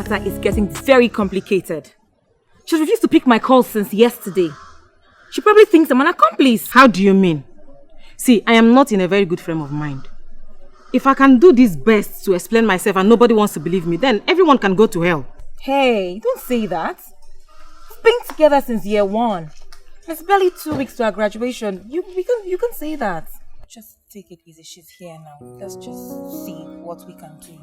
matter is getting very complicated. She's refused to pick my calls since yesterday. She probably thinks I'm an accomplice. How do you mean? See, I am not in a very good frame of mind. If I can do this best to explain myself and nobody wants to believe me, then everyone can go to hell. Hey, don't say that. We've been together since year 1. It's barely 2 weeks to our graduation. You can say that. Just take it easy. She's here now. Let's just see what we can do.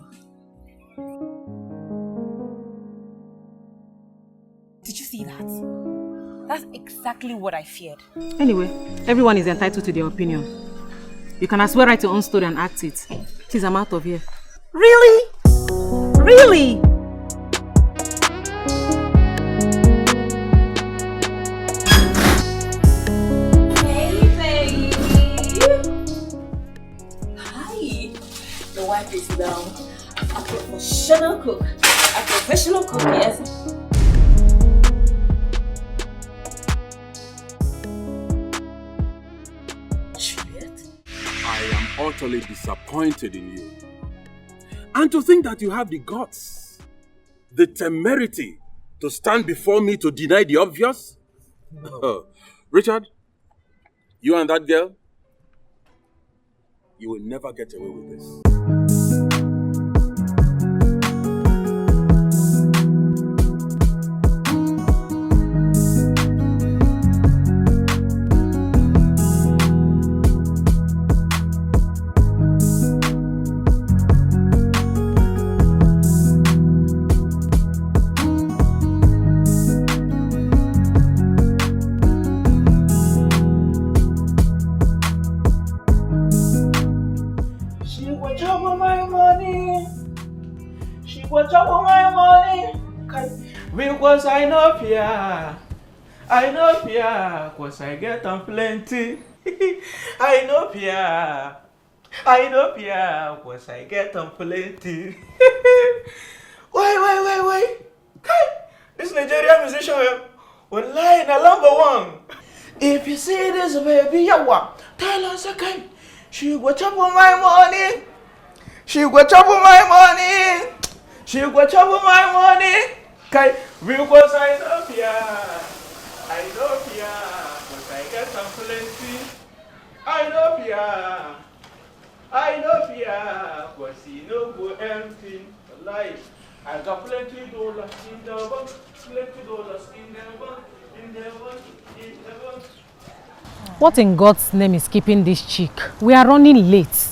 Did you see that? That's exactly what I feared. Anyway, everyone is entitled to their opinion. You can as well write your own story and act it. Please, I'm out of here. Really? Really? Hey, baby. Hi. The wife is now a professional cook. A professional cook, yes. I am utterly disappointed in you. And to think that you have the guts, the temerity to stand before me to deny the obvious? Richard, you and that girl, you will never get away with this. Because I know fear, cause I get on plenty. I know fear, cause I get on plenty. Why? This Nigerian musician will lie in a number 1. If you see this baby, you want, tell us again. She go chop on my money. She go chop on my money. She go chop on my money. Okay, because I know fear, but I get some plenty. I know fear, but see no go empty life. I got plenty dollars in the bank, in the bank. What in God's name is keeping this chick? We are running late.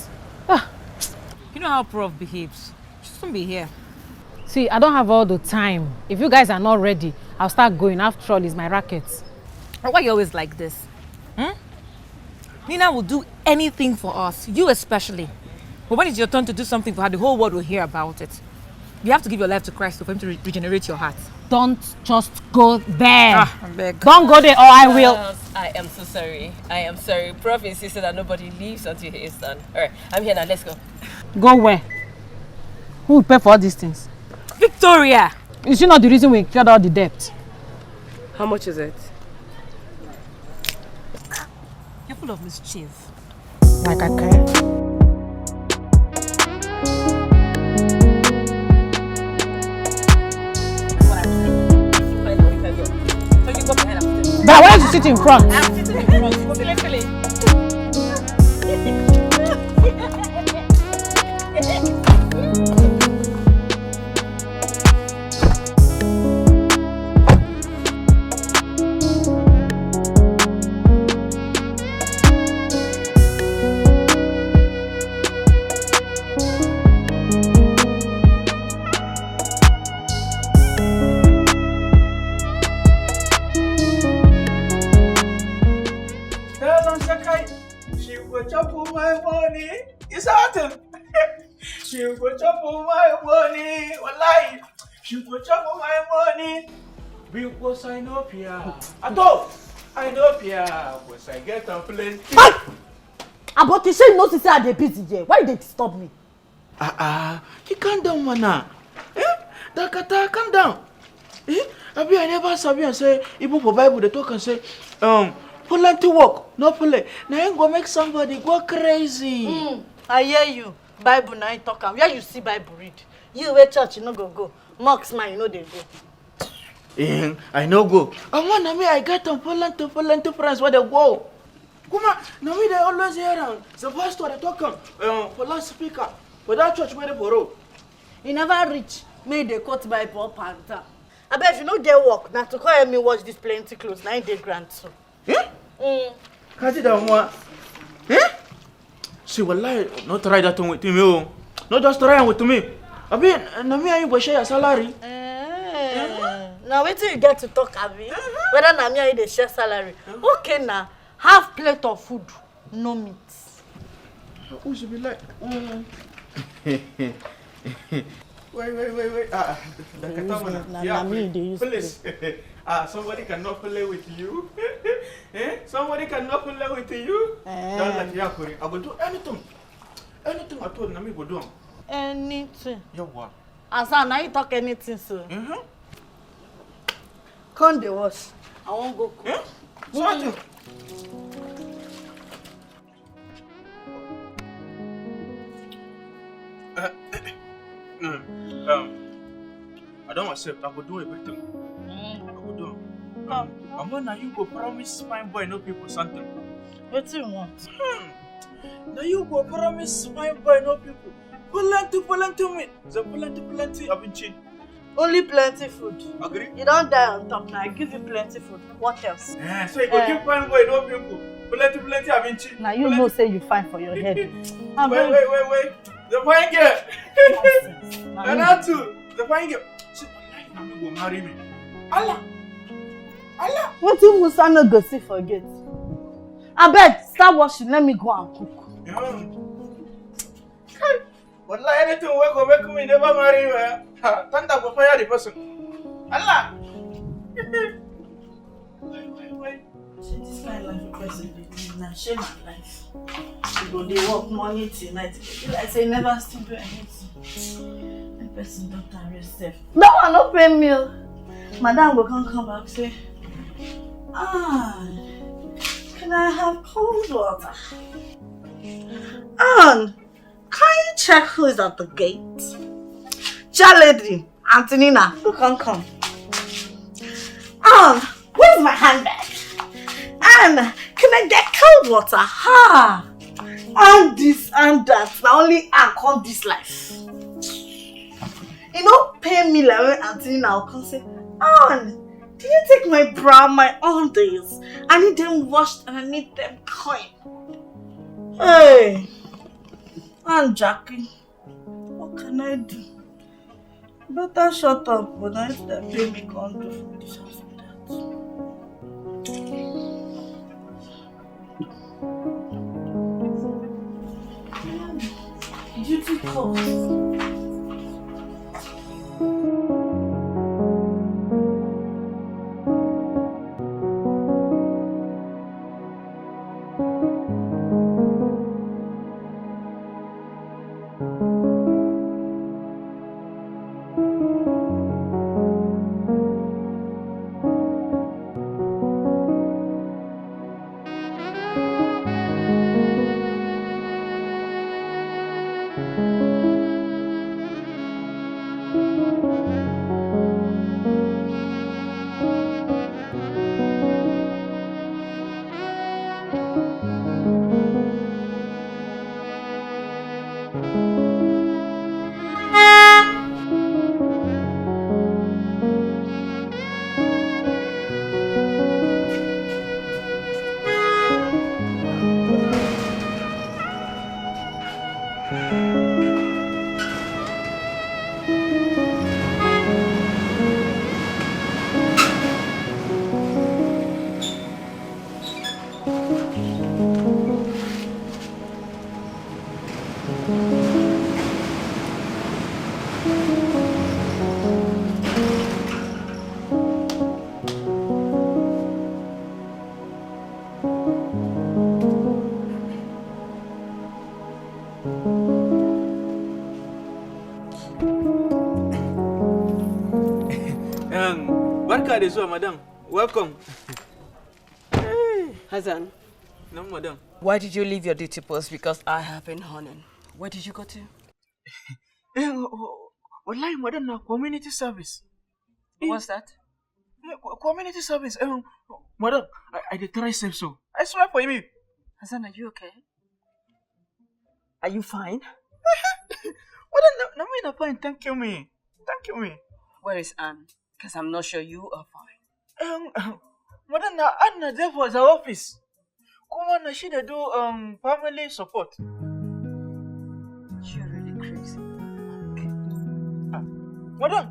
You know how Prof behaves. She shouldn't be here. See, I don't have all the time. If you guys are not ready, I'll start going. After all, it's my racket. Why are you always like this? Nina will do anything for us, you especially. But when it's your turn to do something for her, the whole world will hear about it. You have to give your life to Christ for him to regenerate your heart. Don't just go there. I beg. Don't go there or I will. I am so sorry. I am sorry. Prof insisted that nobody leaves until he is done. Alright, I'm here now. Let's go. Go where? Who will pay for all these things? Victoria! Is she not the reason we cleared all the debt? How much is it? You're full of mischief. Like I care. But why don't you sit in front? I'm sitting in front. Literally. She go chop all my money, wallahi. She go chop all my money. Because I know fear. At all, I know fear. Because I get a plenty. About you say you know say I dey busy here. Why they disturb me? You calm down, mana. Dakata, calm down. Abi I never sabi and say even for Bible they talk and say plenty work, no play. Now you go make somebody go crazy. I hear you. Bible now you talk am. Where you see Bible read? You where church you no go. Mosque man you know they go. I no go. And one me I get on plenty friends where they go. Come on, now me they always hear around. The pastor they talk for last speaker. For that church where they borrow. You never reach. May they cut Bible up and down. I bet if you no get work, now to call me watch this plenty clothes, now they grant so. Can't you that one? See, wallahi, not try that one with me, oh. Not just try with me. I mean, now me and you go share your salary. Now wait till you get to talk about me. Whether na me and you dey share salary. Okay now, half plate of food, no meat. Who should be like? Wait. Please. Somebody cannot play with you. Somebody cannot play with you. Don't like Yakuri. I will do anything. Anything I told Nami will do. Anything. You what? Asa, now you talk anything, so. Come the wash. I won't go cook. Something. I don't accept. I will do everything. I will do. I'm gonna you go promise my boy no people something. What do you want? Now you go promise my boy no people. Plenty meat. The plenty I've been cheap. Only plenty food. Agree? You don't die on top now. I give you plenty food. What else? Yeah, so you go keep my boy no people. Plenty I've been cheap. Now you know say you fine for your head. Wait. The fine girl. And that too. The fine girl. She will go marry me. Allah. What you Musa no go see forget? I beg, start washing. Let me go and cook. But like anything work me never marry you. Thunder go fire the person. Allah. Wait. See this kind of life person dey live na shame my life. You go dey work morning till night. Like say never still do anything. The person don't arrest self. No one no pay me. Madam go come back say, can I have cold water? And can you check who is at the gate? Lady, Antonina, who come? And where's my handbag? And can I get cold water? And this and that. Now only I come this life. You know, pay me like when Antonina will come say, did you take my bra, my undies? I need them washed and I need them clean. Hey, Aunt Jackie, what can I do? Better shut up, but I need to pay me come do for this and for that. Duty calls. Barka da zuwa, madam. Welcome. Hassan. No, madam. Why did you leave your duty post? Because I have been honing. Where did you go to? Wallahi, madam, na community service. What's that? Community service. Madam, I did try safe so. I swear for you. Hassan, are you okay? Are you fine? Madam, no, me fine. Thank you, me. Thank you, me. Where is Anne? Because I'm not sure you are fine. Madam, na Anna there for the office. Come on, she dey do family support. You're really crazy. Madam,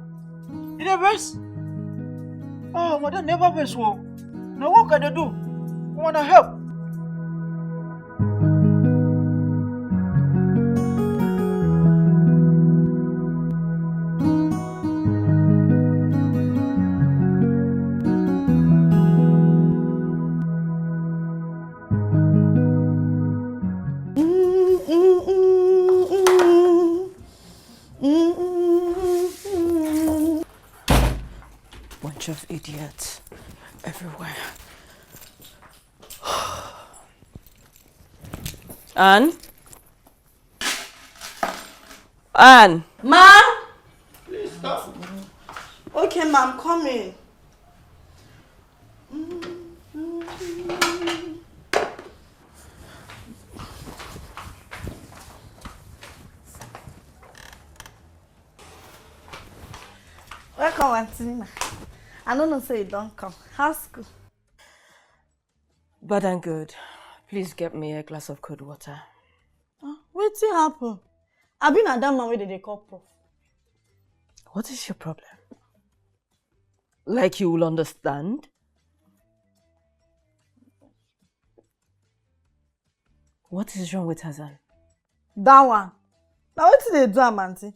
you the best? Oh, madam, never best. Now what can I do? You wanna help? Bunch of idiots everywhere. Anne? Anne! Ma'am? Please stop. Okay, ma'am, coming. Welcome, Antonina. I don't know say you don't come. How's school? Bad and good. Please get me a glass of cold water. What's happen? I've been at that man where they call prof. What is your problem? Like you will understand? What is wrong with Hassan? That one. Now what did they do, Amanti?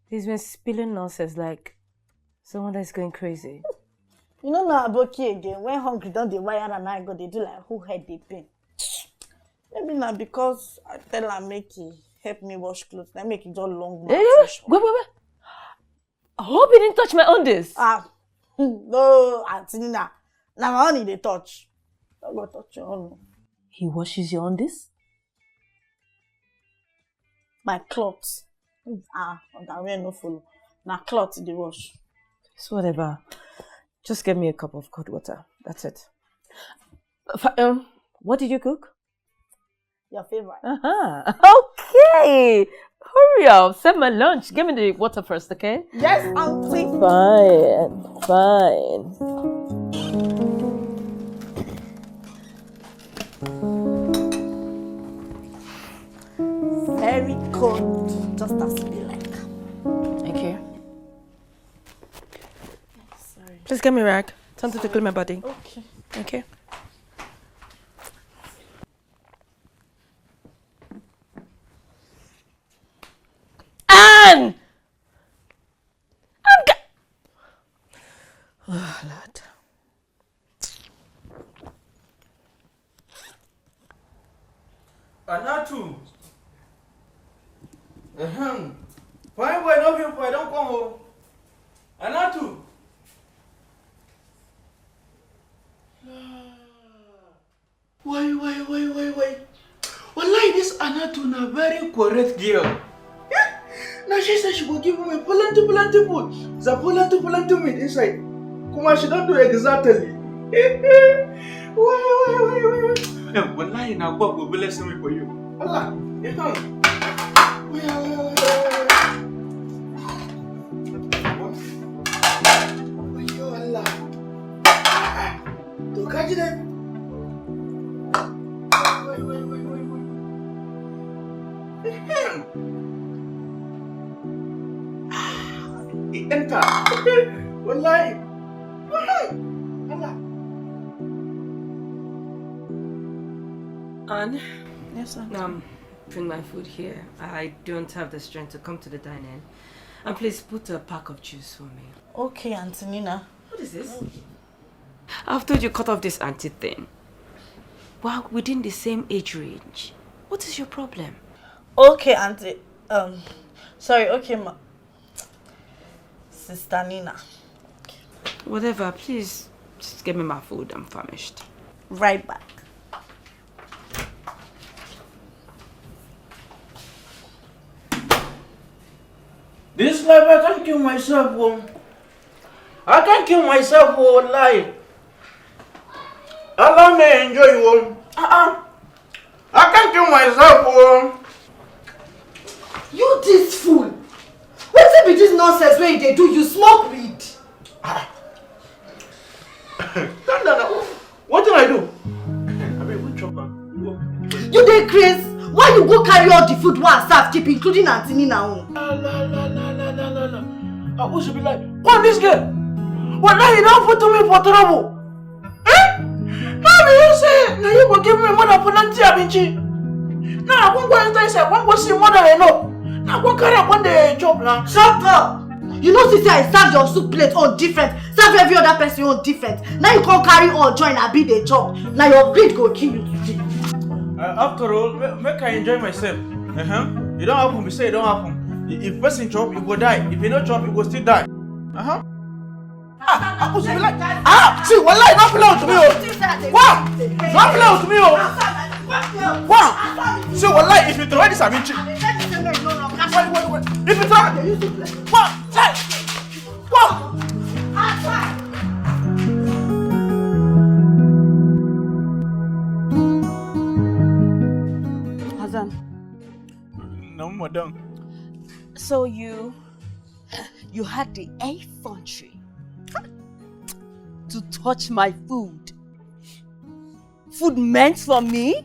He's been spilling nonsense like someone that's going crazy. You know now Aboki again, when hungry don't they wire and I go, they do like who head they pain. Maybe not because I tell her make he help me wash clothes. I make it all long. Wait. I hope you didn't touch my undies. No, Auntie Nina. Now my honey they touch. Don't go touch your honey. He washes your undies? My clothes. Underwear no follow. Now clothes they wash. It's whatever. Just get me a cup of cold water. That's it. What did you cook? Your favorite. Okay. Hurry up. Send my lunch. Give me the water first, okay? Yes, Auntie. Fine. Very cold. Just as you like. Thank you. Sorry. Please get me a rag. Something to clean my body. Okay. Okay. Anne! Oh, Lord. Anatu. Fine boy, no people, I don't come home. Anatu. Why? Wallahi, this Anatu na very correct girl. Now she said she will give me plenty food. The plenty meat inside. Kuma she don't do exactly. Why? Wallahi, now God will bless me for you. Allah, Allah. To catch them. Enter. Wallahi. Allah. Anne? Yes, sir. Bring my food here. I don't have the strength to come to the dining. And please put a pack of juice for me. Okay, Auntie Nina. What is this? I've told you cut off this auntie thing. We're within the same age range. What is your problem? Okay, Auntie. Sorry, okay, ma. Sister Nina. Whatever, please just give me my food. I'm famished. Right back. This life I can't kill myself, oh. I can't kill myself, oh, life. Allow me to enjoy you, oh. I can't kill myself, oh. You this fool! Wetin be this nonsense wey they do? You smoke weed? No. What did I do? I mean, good chopper. You dey craze? Why you go carry all the food one staff keep, including Auntie Nina own? I wish be like, what this girl? What now you don't put me for trouble? Eh? Now you say, now you go give me more than plenty of inchi. Now I won't go enter inside, I won't go see more than enough. Now I go carry up on the job now. Shut up! You know, since I serve your soup plate on different, serve every other person on different. Now you can't carry on join and be the job. Now your greed go kill you today. After all, make I enjoy myself. It don't happen, we say it don't happen. If person chop, you go die. If you don't chop, you go still die. I could be like, see, wallahi, not play with me, oh. Wow, not play with me, oh. Wow, see, wallahi, if you try this, I'm in cheap. Wait. If you try, wow, Hassan. No, madam. So you had the effrontery to touch my food. Food meant for me?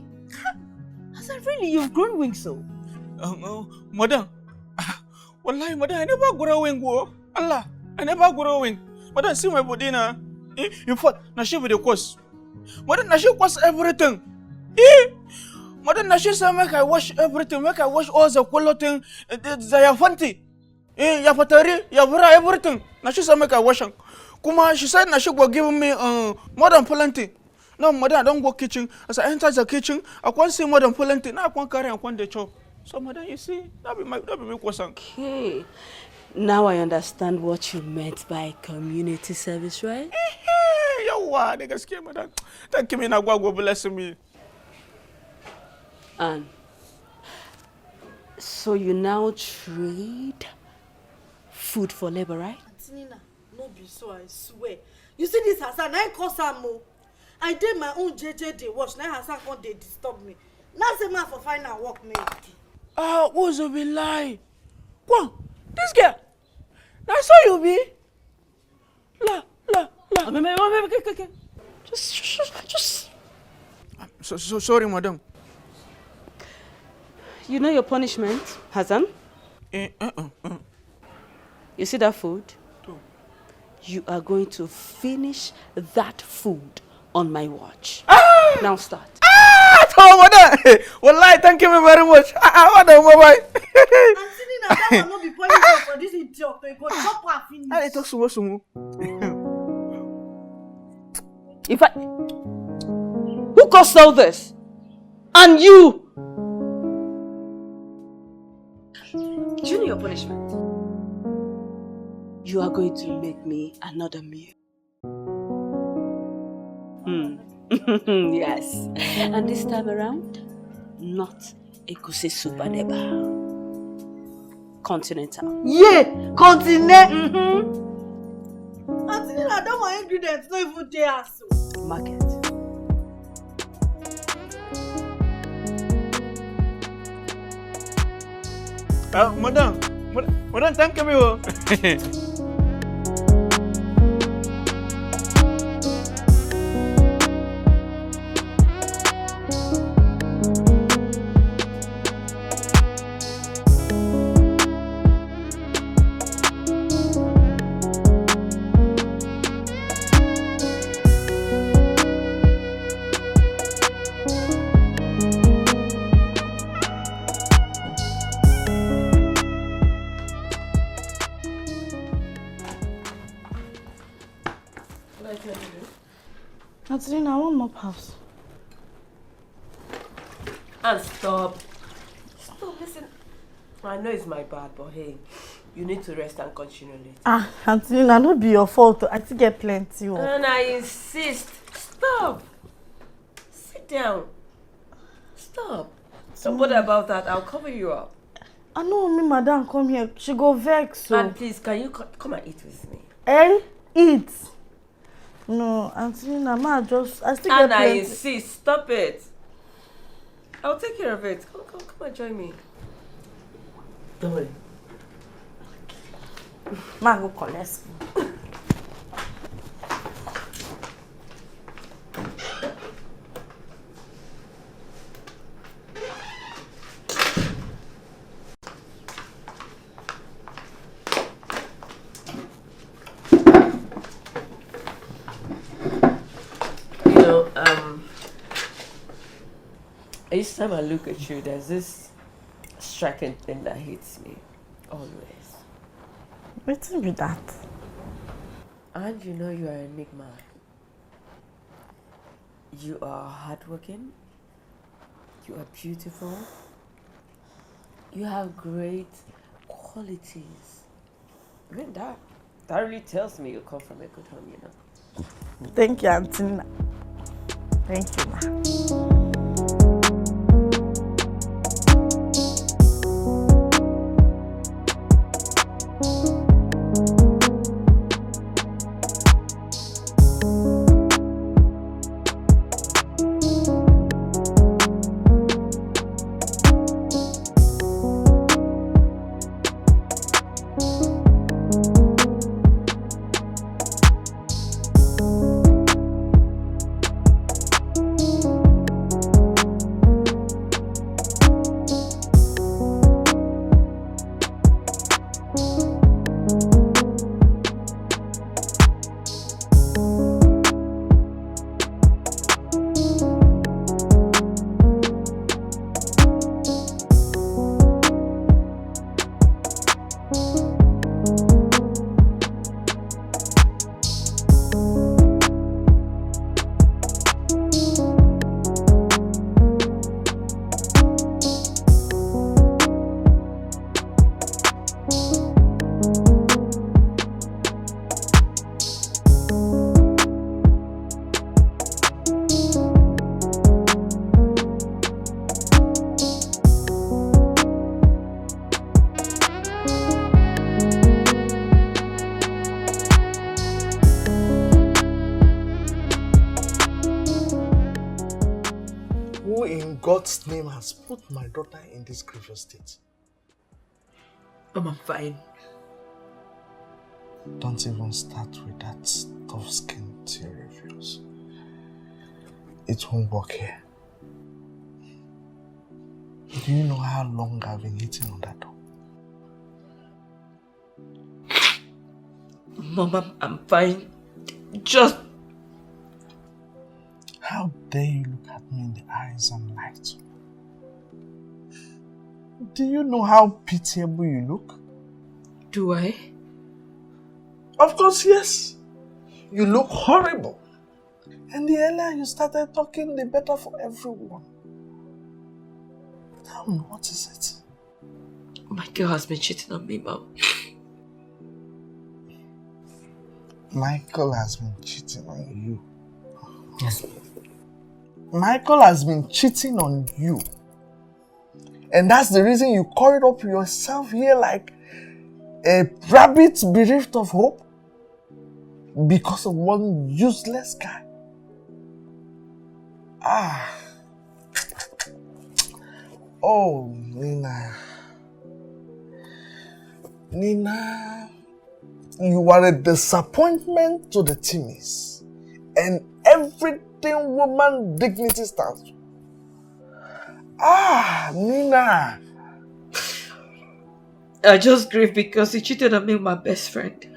Hassan, really, you've grown wings so? Madam. Wallahi, madam, I never grow wing, Allah, I never grow wing. Madam, see my body now. In fact, now she with the course. Madam, now she costs everything. Madam, now she say make I wash everything, make I wash all the clothing, the fanti. Ya fatari, ya bra everything. Now she say make I wash them. Kuma, she said now she go give me more than plenty. No, madam, I don't go kitchen. As I enter the kitchen, I can't see more than plenty. Now I can't carry and can't the chop. So, madam, you see, that be my question. Okay. Now I understand what you meant by community service, right? Yawa, nigga scared, madam. Thank you, me now go bless me. And so you now trade food for labor, right? Auntie Nina, no be so, I swear. You see this Hassan, I call Samo. I did my own JJ day watch, now Hassan can't they disturb me. Now say man for final work me. What's a be lie? Wow, this girl. That's how you be. La. Okay. Just. So sorry, madam. You know your punishment, Hassan? You see that food? You are going to finish that food on my watch. Now start. Wallahi, thank you very much. Madam, bye-bye. Auntie Nina, that will not be punishment for this idiot. You go chop her finish. I talk sumo. If I... Who caused all this? And you! Do you know your punishment? You are going to make me another meal. Yes. And this time around, not egusi soup and eba. Continental. Yeah, continent. Auntie Nina, that my ingredients not even there so. Market. Madam, thank you. Auntie Nina, I want mop house. And stop, listen. I know it's my bad, but hey, you need to rest and continue later. Auntie Nina, not be your fault. I still get plenty. And I insist. Stop. Sit down. Stop. Don't bother about that. I'll cover you up. I know me, madam, come here. She go vex. So. And please, can you come and eat with me? Eat? No, Auntie Nina, I still get And I plenty. insist, stop it. I'll take care of it. Come and join me. Don't worry. Ma, go collect. Each time I look at you, there's this striking thing that hits me. Always. What's be that? And you know you are an enigma. You are hardworking. You are beautiful. You have great qualities. I mean, that really tells me you come from a good home, you know. Thank you, Auntie Nina. Thank you, ma. God's name has put my daughter in this grievous state? I'm fine. Don't even start with that tough skin theory of yours. It won't work here. Do you know how long I've been hitting on that door? Mom, I'm fine. Just... How dare you look at me in the eyes and lie to me? Do you know how pitiable you look? Do I? Of course, yes. You look horrible. And the earlier you started talking, the better for everyone. Tell me, what is it? Michael has been cheating on me, Mom. Michael has been cheating on you. Yes. Michael has been cheating on you. And that's the reason you coiled up yourself here like a rabbit bereft of hope? Because of one useless guy? Oh, Nina. Nina, you are a disappointment to the Timmies. And everything woman dignity stands for. Nina. I just grieve because he cheated on me with my best friend.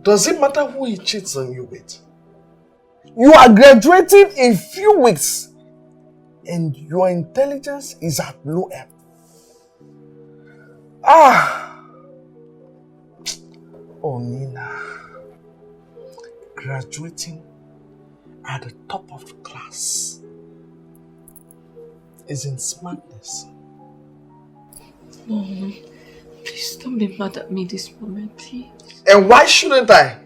Does it matter who he cheats on you with? You are graduating in few weeks and your intelligence is at low ebb. Oh, Nina. Graduating at the top of the class isn't smartness. Mom, please don't be mad at me this moment, please. And why shouldn't I?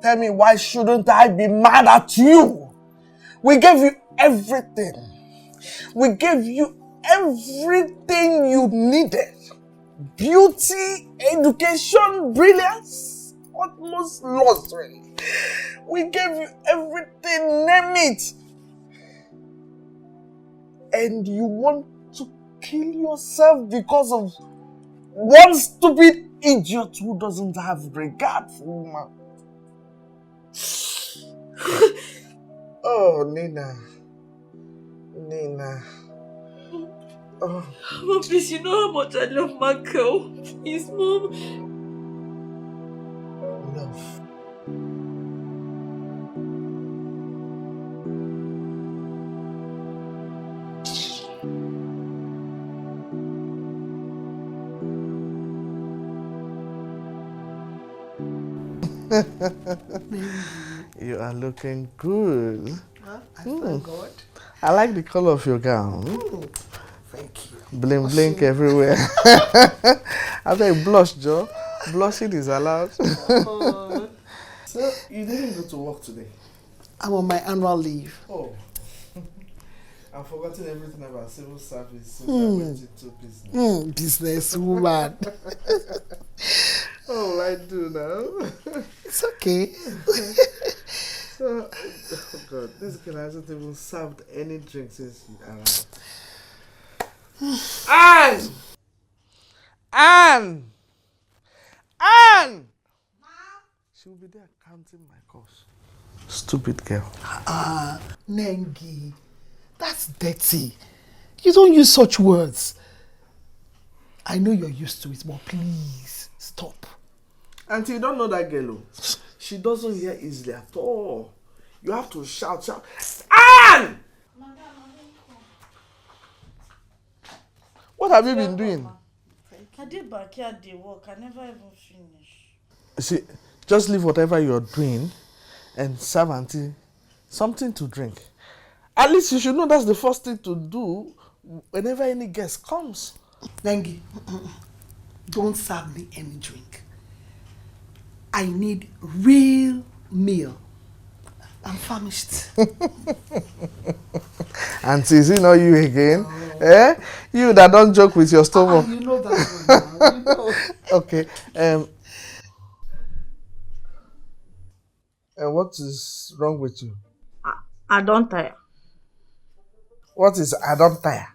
Tell me, why shouldn't I be mad at you? We gave you everything. We gave you everything you needed. Beauty, education, brilliance, utmost luxury. We gave you everything, name it. And you want to kill yourself because of one stupid idiot who doesn't have regard for woman. Oh, Nina. Oh. Mom, please, you know how much I love my girl. Please, Mom. Love. You are looking good. I thank God. I like the color of your gown. Thank you. Bling blink everywhere. I think blush, Joe. Blushing is allowed. So you didn't go to work today? I'm on my annual leave. Oh. I've forgotten everything about civil service since I went into business. Business woman. What will I do now? It's okay. So, oh God, this girl hasn't even served any drink since he arrived. Anne! She will be there counting my cost. Stupid girl. Nengi, that's dirty. You don't use such words. I know you're used to it, but please, stop. Auntie, you don't know that girl. She doesn't hear easily at all. You have to shout. Anne! What have you been doing? I did backyard day work. I never even finished. See, just leave whatever you're doing and serve auntie something to drink. At least you should know that's the first thing to do whenever any guest comes. Nengi, don't serve me any drink. I need real meal. I'm famished. Auntie, is it not you again? Eh? You that don't joke with your stomach. You know that one now. You know. Okay. What is wrong with you? I don't tire. What is I don't tire?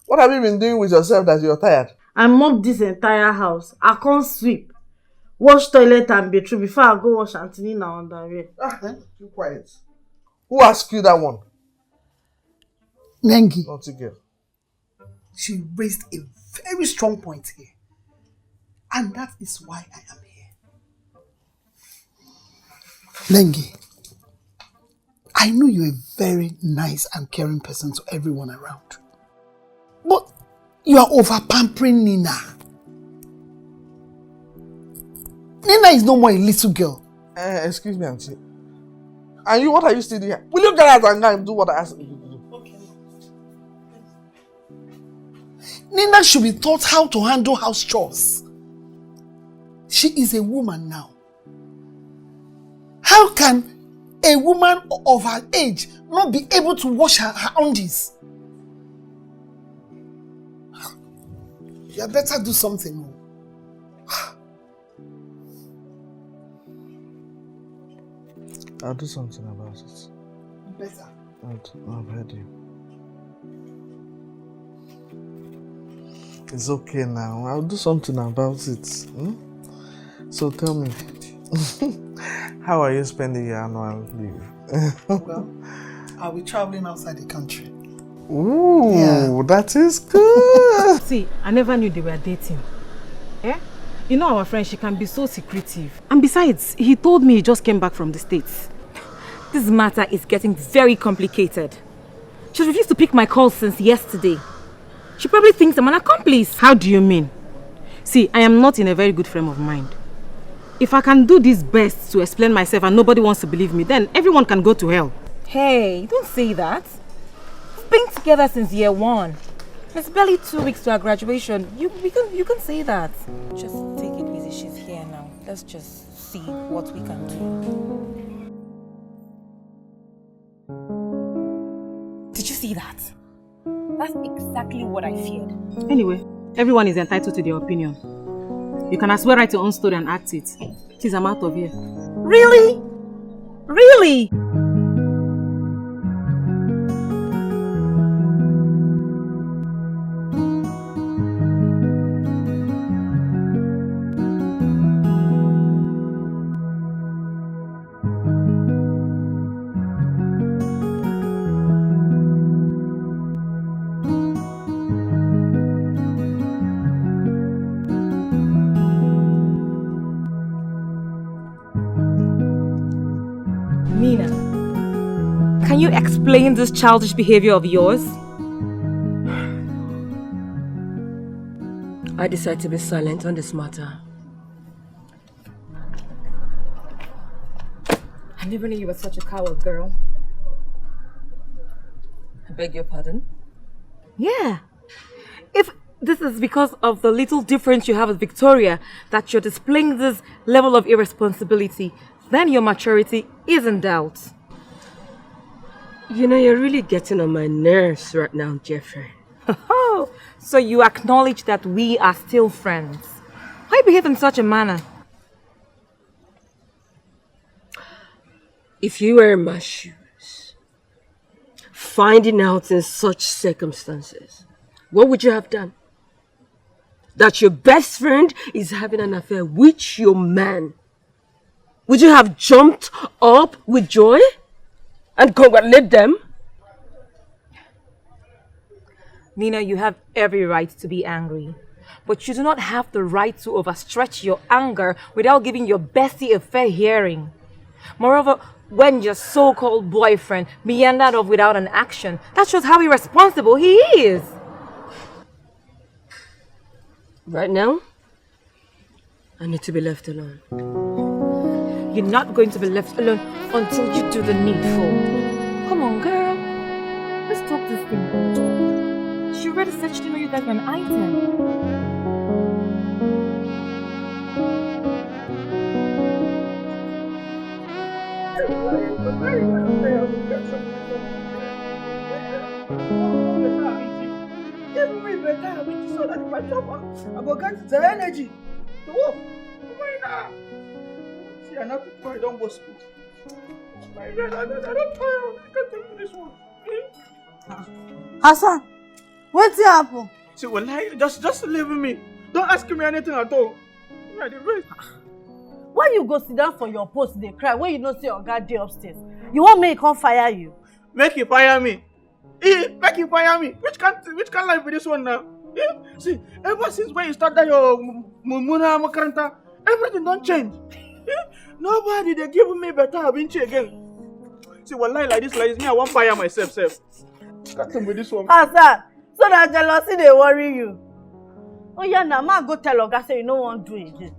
What have you been doing with yourself that you're tired? I mop this entire house. I can't sweep. Wash toilet and bathroom before I go wash Auntie Nina underwear. Keep quiet. Who asked you that one? Nengi. Naughty girl. She raised a very strong point here. And that is why I am here. Nengi, I know you're a very nice and caring person to everyone around. But you are over-pampering Nina. Nina is no more a little girl. Excuse me, Auntie. And you, what are you still doing here? Will you get out and go and do what I asked you to do? Okay. Nina should be taught how to handle house chores. She is a woman now. How can a woman of her age not be able to wash her undies? You better do something. I'll do something about it. Better. I've heard you. It's okay now. I'll do something about it. So tell me, how are you spending your annual leave? Well, I'll be traveling outside the country. Ooh, yeah. That is good. See, I never knew they were dating. Eh? You know our friend, she can be so secretive. And besides, he told me he just came back from the States. This matter is getting very complicated. She's refused to pick my calls since yesterday. She probably thinks I'm an accomplice. How do you mean? See, I am not in a very good frame of mind. If I can do this best to explain myself and nobody wants to believe me, then everyone can go to hell. Hey, don't say that. We've been together since year 1. It's barely 2 weeks to our graduation. You can say that. Just take it easy. She's here now. Let's just see what we can do. Did you see that? That's exactly what I feared. Anyway, everyone is entitled to their opinion. You can as well write your own story and act it. Please, I'm out of here. Really? Really? Mina, can you explain this childish behavior of yours? I decide to be silent on this matter. I never knew you were such a coward, girl. I beg your pardon? Yeah. If this is because of the little difference you have with Victoria that you're displaying this level of irresponsibility, then your maturity is in doubt. You know, you're really getting on my nerves right now, Jeffrey. Oh, so you acknowledge that we are still friends. Why behave in such a manner? If you were in my shoes, finding out in such circumstances, what would you have done? That your best friend is having an affair with your man. Would you have jumped up with joy and congratulate them? Nina, you have every right to be angry. But you do not have the right to overstretch your anger without giving your bestie a fair hearing. Moreover, when your so-called boyfriend meandered off without an action, that shows how irresponsible he is. Right now, I need to be left alone. You're not going to be left alone until you do the needful. Come on, girl. Let's talk this thing. She already said she didn't know you guys were an item. I go get the energy to work. See, I not to cry, don't go school. My God, I don't tire. I can't take this one. Hassan, what's happened? See, well, just leave me. Don't ask me anything at all. Why you go sit down for your post, they cry when you know say your guy dey upstairs? You want me to come fire you? Make you fire me. Make you fire me. Which can life be this one now? See, ever since when you started your Mumuna Makaranta, everything don't change. Nobody they give me better Abinchi again. See, one lie like this, me, I won't fire myself, Cut him with this one. Hassan, so that jealousy they worry you. Oh yeah, now man go tell Oga say you no want do it again.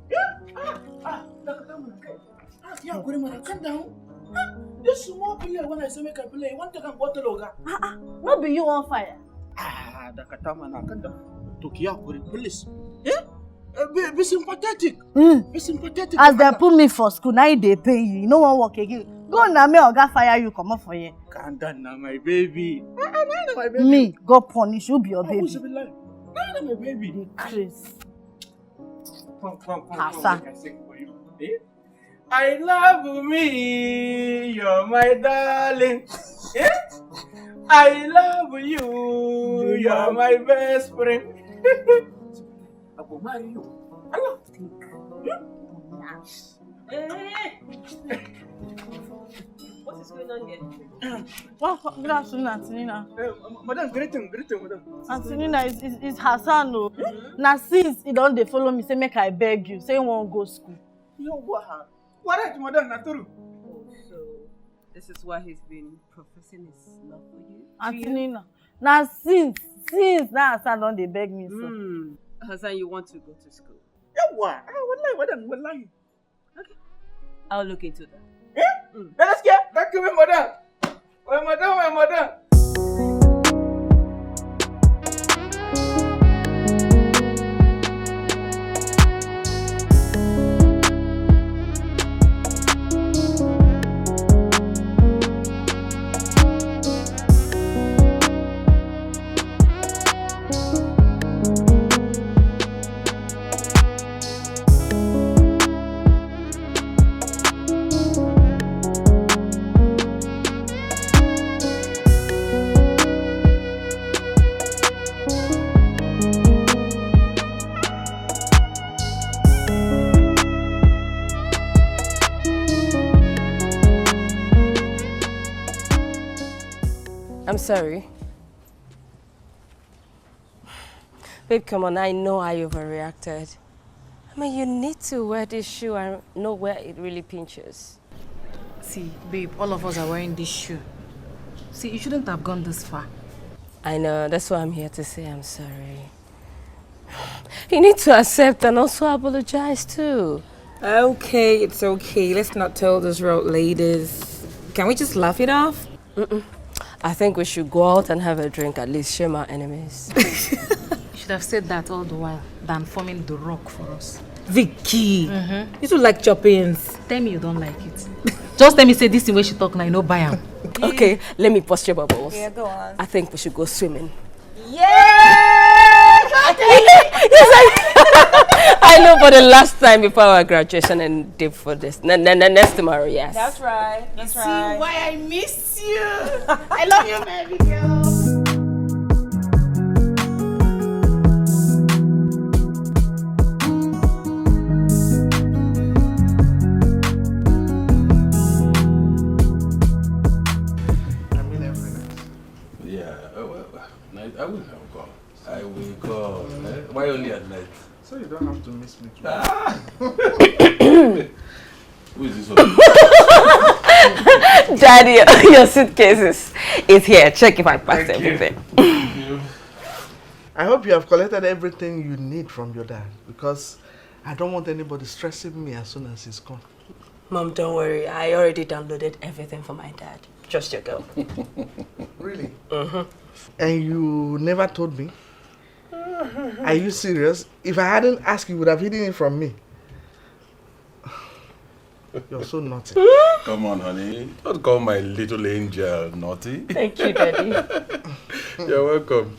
Yeah, go man, calm down. This small player when I say make a play, you want to take a bottle Oga. No be you on fire. Dakatama na calm down. Tokia go please. Be sympathetic. Be sympathetic. As they put me for school, now they pay you. You no want work again. Go na me Oga fire you come up for you. Calm down now, my baby. My baby. Me go punish you be your baby. No, my baby. Chris. Come. Hassan. I sing for you. I love me, you're my darling. I love you, you're my best friend. I will marry you. I love you. What is going on here? Well, good afternoon, Auntie Nina. Madam, greeting, madam. Auntie Nina, it's Hassan. No. Now since he don't they follow me, say make I beg you, say you won't go school. You what? What is madam Naturu? So, this is why he's been professing his love for you? Auntie Nina. Now since now Hassan don't they beg me so. Hassan, you want to go to school? Yeah, what? Wallahi. Okay. I'll look into that. Let's get back to me, madam. My madam. sorry. Babe, come on, I know I overreacted. I mean, you need to wear this shoe and know where it really pinches. See, babe, all of us are wearing this shoe. See, you shouldn't have gone this far. I know, that's why I'm here to say I'm sorry. You need to accept and also apologize too. Okay, it's okay. Let's not tell those road ladies. Can we just laugh it off? I think we should go out and have a drink, at least shame our enemies. You should have said that all the while than forming the rock for us. Vicky, you two like chop-ins. Tell me you don't like it. Just tell me say this the way she talk now, you know, buy am. Okay, let me bust your bubbles. Yeah, go on. I think we should go swimming. Yeah! I know, for the last time before our graduation and dip for this. Next tomorrow, yes. That's right. That's right. See why I miss you. I love you, baby girl. I will have call. I will call. Why only at night? So you don't have to miss me. Who is this one? Daddy, your suitcases is here. Check if I packed everything. I hope you have collected everything you need from your dad, because I don't want anybody stressing me as soon as he's gone. Mom, don't worry. I already downloaded everything for my dad. Trust your girl. Really? And you never told me? Are you serious? If I hadn't asked, you would have hidden it from me. You're so naughty. Come on, honey. Don't call my little angel naughty. Thank you, Daddy. You're welcome.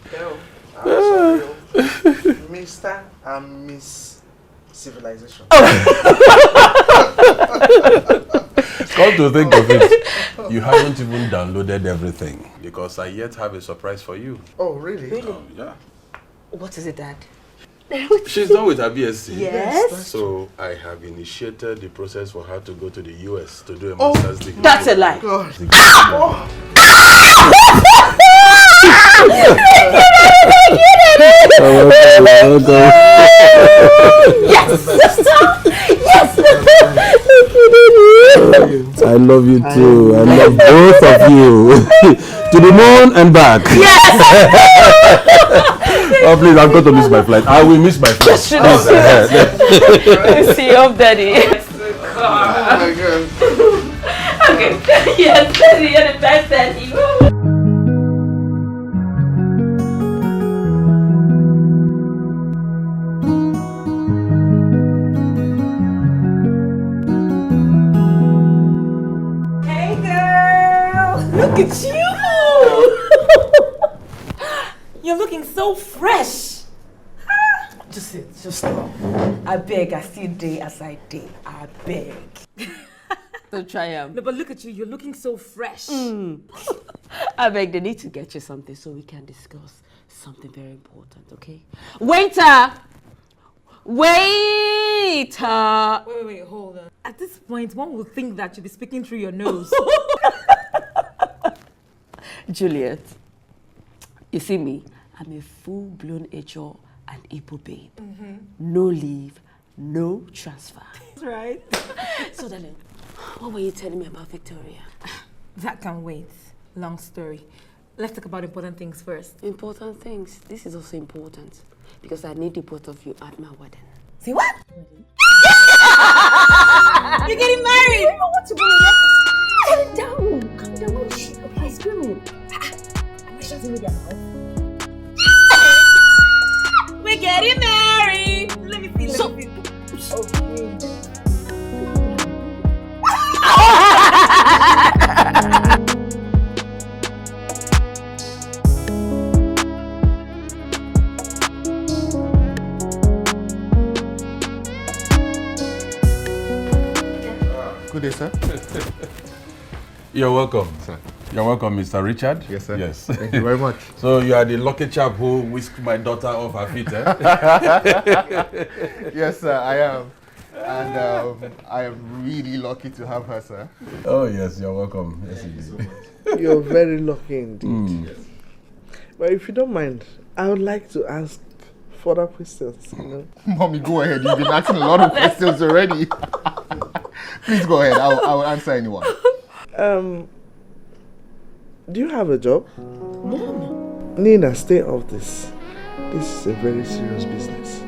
I'm sorry, Mr. and Miss Civilization. Come to think of it, you haven't even downloaded everything because I yet have a surprise for you. Oh, really? Yeah. What is it, Dad? She's done with her BSc. Yes. So I have initiated the process for her to go to the US to do a master's degree. That's a lie. God. Yes! Yes! I love you too. I love both of you. To the moon and back. Yes! Oh, please, I'm going to miss my flight. I will miss my flight. See you up, Daddy. Oh my God. Okay. Yes, Daddy, you're the best, Daddy. Hey, girl. Look at you. You're looking so fresh. Just sit, just stop. I beg, I still day as I day. I beg. Don't try him. No, but look at you. You're looking so fresh. I beg, they need to get you something so we can discuss something very important, okay? Waiter! Waiter! Wait, hold on. At this point, one would think that you'd be speaking through your nose. Juliet, you see me, I'm a full-blown HR and Igbo babe. No leave, no transfer. That's right. So, darling, what were you telling me about Victoria? That can wait. Long story. Let's talk about important things first. Important things. This is also important because I need the both of you at my wedding. Say what? You're getting married! I don't know what to do. Calm down. Calm down. Oh, shit. Okay, screaming. I'm not shutting with your mouth. We're getting married! Let me see. Okay. Good day, sir. You're welcome. Sir. You're welcome, Mr. Richard. Yes, sir. Yes. Thank you very much. So you are the lucky chap who whisked my daughter off her feet, eh? Yes, sir, I am. And I am really lucky to have her, sir. Oh, yes, you're welcome. Yes, indeed. You're very lucky indeed. But if you don't mind, I would like to ask further questions, you know. Mommy, go ahead. You've been asking a lot of questions already. Please go ahead. I'll answer anyone. Do you have a job? None. Nina, stay off this. This is a very serious business.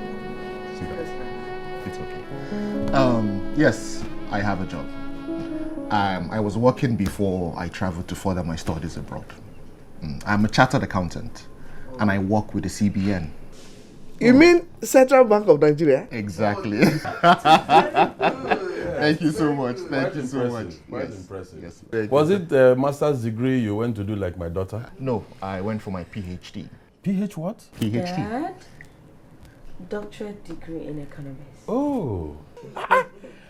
It's okay. Yes, I have a job. I was working before I traveled to further my studies abroad. I'm a chartered accountant, and I work with the CBN. You mean Central Bank of Nigeria? Exactly. Thank you so much. Thank you so much. Quite impressive. Yes. Was it a master's degree you went to do like my daughter? No, I went for my PhD. PH what? PhD. Dad? Doctorate degree in economics. Oh.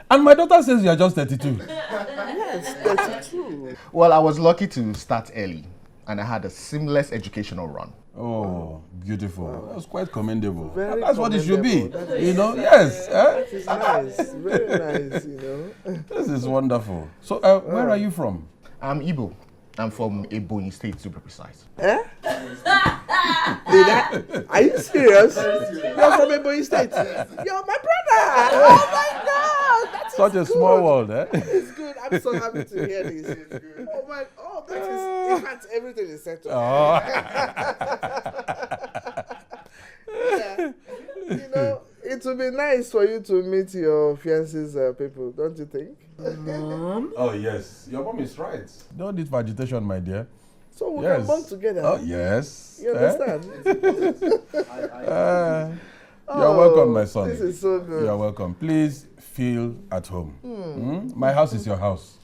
And my daughter says you are just 32. Yes, 32. Well, I was lucky to start early, and I had a seamless educational run. Oh, beautiful. That's quite commendable. Very That's what it should be. commendable. You know, yes. That is nice. Very nice, you know. This is wonderful. So, where are you from? I'm Igbo. I'm from Ebonyi State, to be precise. Eh? Are you serious? You're from Ebonyi State. You're my brother. Oh my God. That is Such a small world, eh? It's good. I'm so happy to hear this. Oh my. Oh, that is. In fact, everything is settled. Oh. Yeah. You know, it would be nice for you to meet your fiance's people, don't you think? Mom? Oh, yes. Your mom is right. Don't eat vegetation, my dear. So we can bond together. Oh, yes. You understand? You're welcome, my son. This is so good. You're welcome. Please feel at home. My house is your house.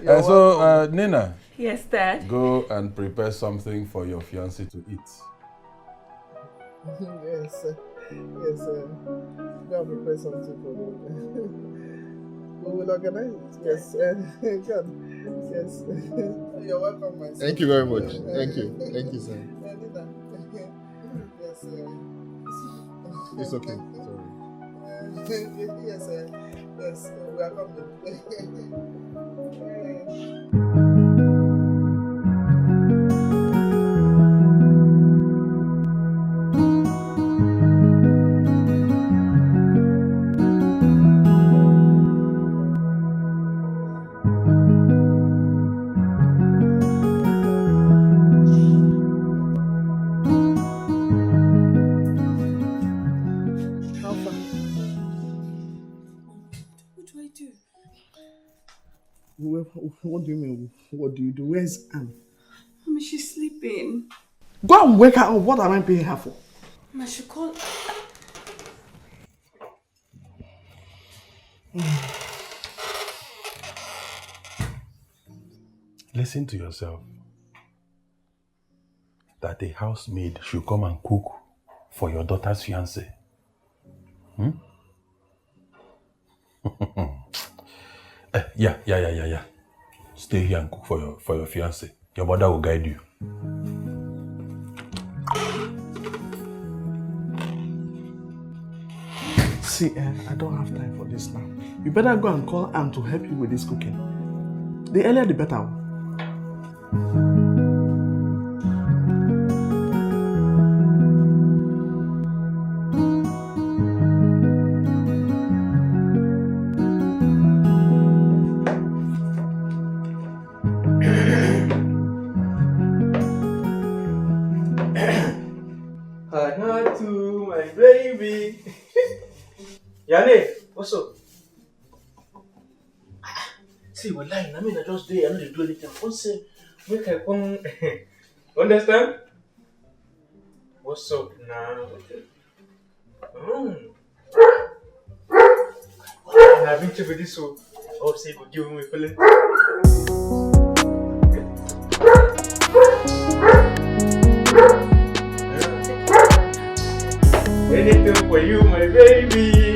So, Nina. Yes, Dad. Go and prepare something for your fiancé to eat. Yes, sir. Yes, sir. Go and prepare something for me. We will organize it. Yes, God. Yes. You're welcome, my son. Thank you very much. Thank you. Thank you, sir. Yes, sir. It's okay. Sorry. Yes, sir. Yes, we are coming. What do you mean? What do you do? Where's Anne? Mommy, she's sleeping. Go and wake her up. What am I paying her for? Mama, she called. Listen to yourself. That a housemaid should come and cook for your daughter's fiancé. Yeah. Stay here and cook for your fiancé. Your mother will guide you. See, I don't have time for this now. You better go and call Anne to help you with this cooking. The earlier the better. To my baby. Yane, what's up? See, we're lying. I mean, I just do. I know they do anything. What's it? Make I come. Understand? What's up now? I've been to this, so I'll say good give me feeling. Anything for you, my baby.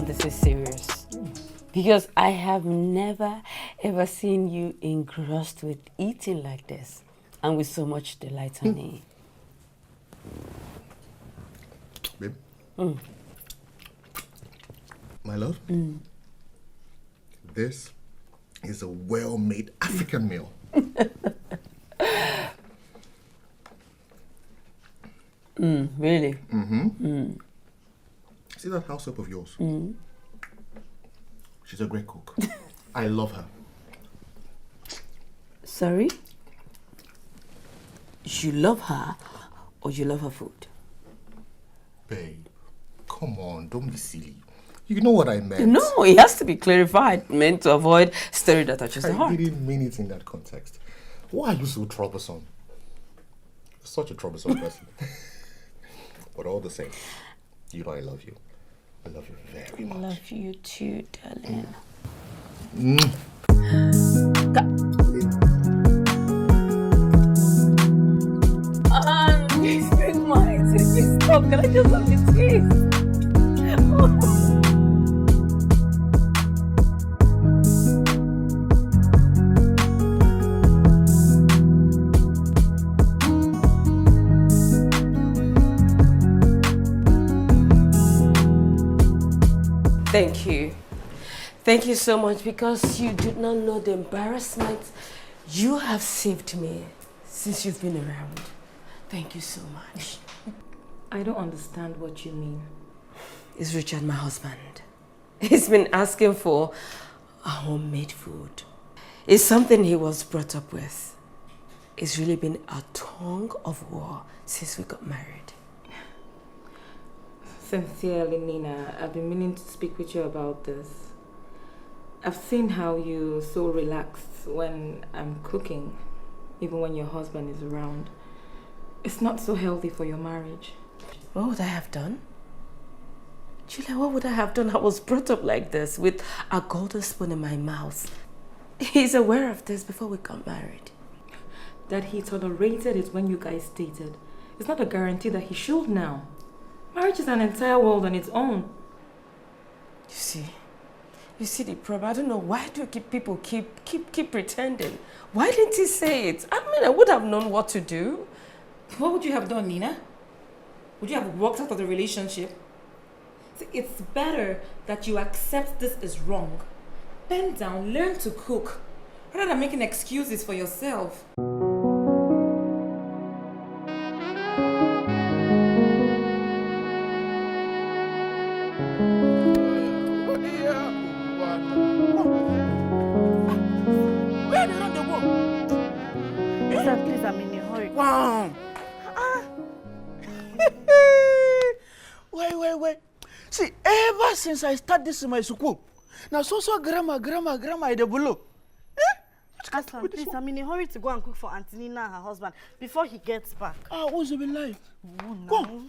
this is serious. Because I have never ever seen you engrossed with eating like this. And with so much delight, honey. Babe? My love? This is a well-made African meal. Really? See that house help of yours? She's a great cook. I love her. Sorry? You love her or you love her food? Babe, come on, don't be silly. You know what I meant. No, it has to be clarified. Meant to avoid story that touches the heart. I didn't mean it in that context. Why are you so troublesome? You're such a troublesome person. But all the same, you know I love you. I love you very much. I love you too, darling. Stop, can I just have your taste? Thank you. Thank you so much because you did not know the embarrassment you have saved me since you've been around. Thank you so much. I don't understand what you mean. It's Richard, my husband. He's been asking for a homemade food. It's something he was brought up with. It's really been a tongue of war since we got married. Sincerely, Nina, I've been meaning to speak with you about this. I've seen how you're so relaxed when I'm cooking, even when your husband is around. It's not so healthy for your marriage. What would I have done? Julia, what would I have done? I was brought up like this, with a golden spoon in my mouth. He's aware of this before we got married. That he tolerated it when you guys dated. It's not a guarantee that he should now. Marriage is an entire world on its own. You see the problem. I don't know why do people keep pretending. Why didn't he say it? I mean, I would have known what to do. What would you have done, Nina? Would you have walked out of the relationship? See, it's better that you accept this is wrong. Bend down, learn to cook, rather than making excuses for yourself. Where did you go? Sir, please, I'm in a hurry. Wow. Wait. See, ever since I started this in my school, now so grandma, I the below. Aslan, please, I'm in a hurry to go and cook for Auntie Nina and her husband before he gets back. What's it been like? Oh, Go.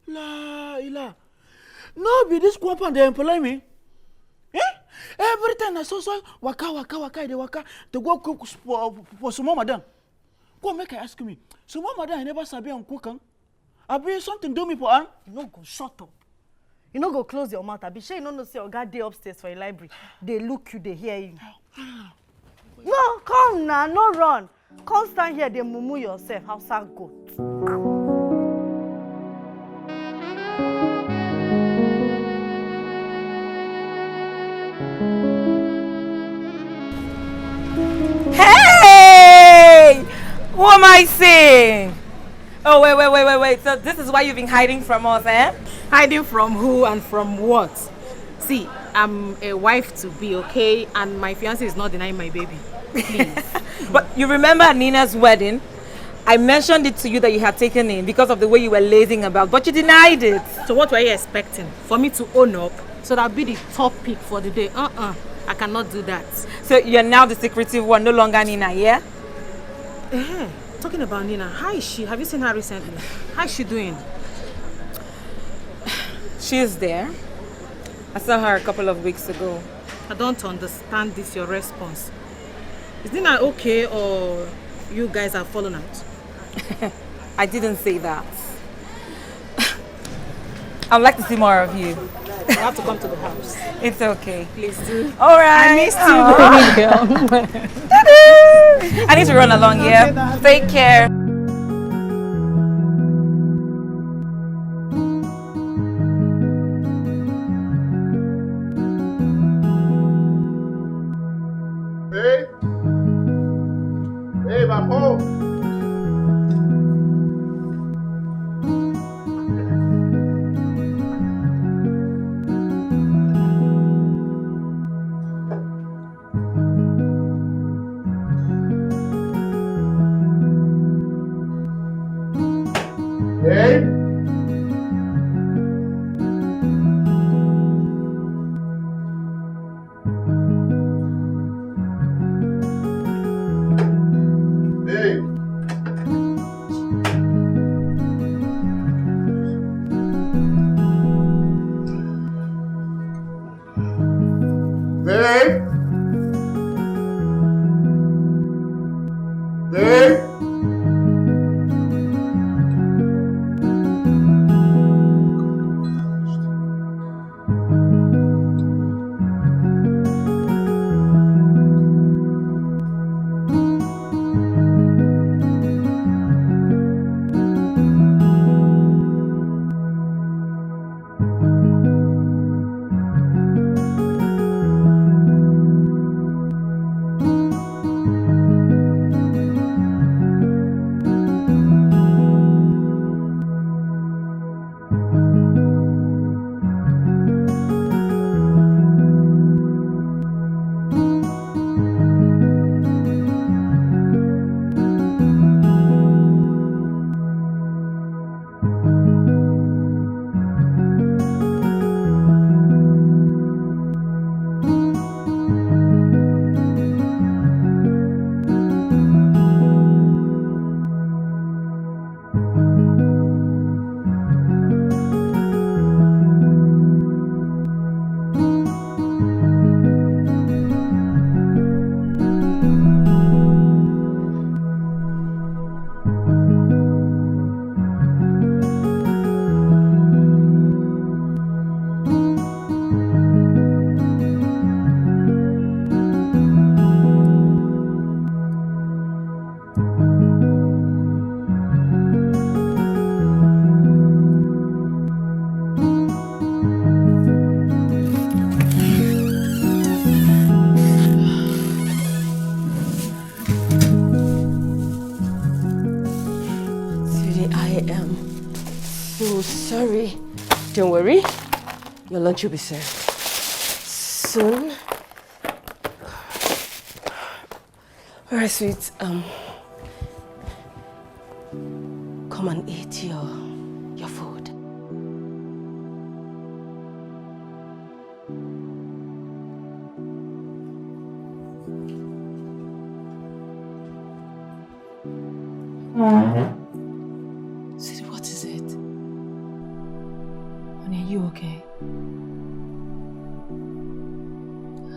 La. No, be this compound they employ me. Every time I saw waka, they waka to go cook for some madam. Go make her ask me. Some madam I never sabi am cook. I be something do me for her. You no go shut up. You no go close your mouth. I be sure you no say Oga dey upstairs for a library. They look you, they hear you. No, come now, no run. Come stand here, they mumu yourself. How's that goat? Hey! Who am I seeing? Oh, wait. So this is why you've been hiding from us, eh? Hiding from who and from what? See, I'm a wife to be, okay? And my fiancé is not denying my baby. Please. But you remember at Nina's wedding? I mentioned it to you that you had taken in because of the way you were lazing about, but you denied it. So what were you expecting? For me to own up? So that'll be the top pick for the day. I cannot do that. So you're now the secretive one, no longer Nina, yeah? Talking about Nina, how is she? Have you seen her recently? How is she doing? She's there. I saw her a couple of weeks ago. I don't understand this, your response. Is Nina okay or you guys have fallen out? I didn't say that. I'd like to see more of you. You have to come to the house. It's okay. Please do. All right. I miss you, baby girl. I need to run along here. Take care. Babe? Babe, I'm home. Babe? Babe? Babe? Babe? Sorry. Don't worry. Your lunch will be served soon. Alright, sweet. Come and eat your food. Sweetie, what is it? Honey, are you okay?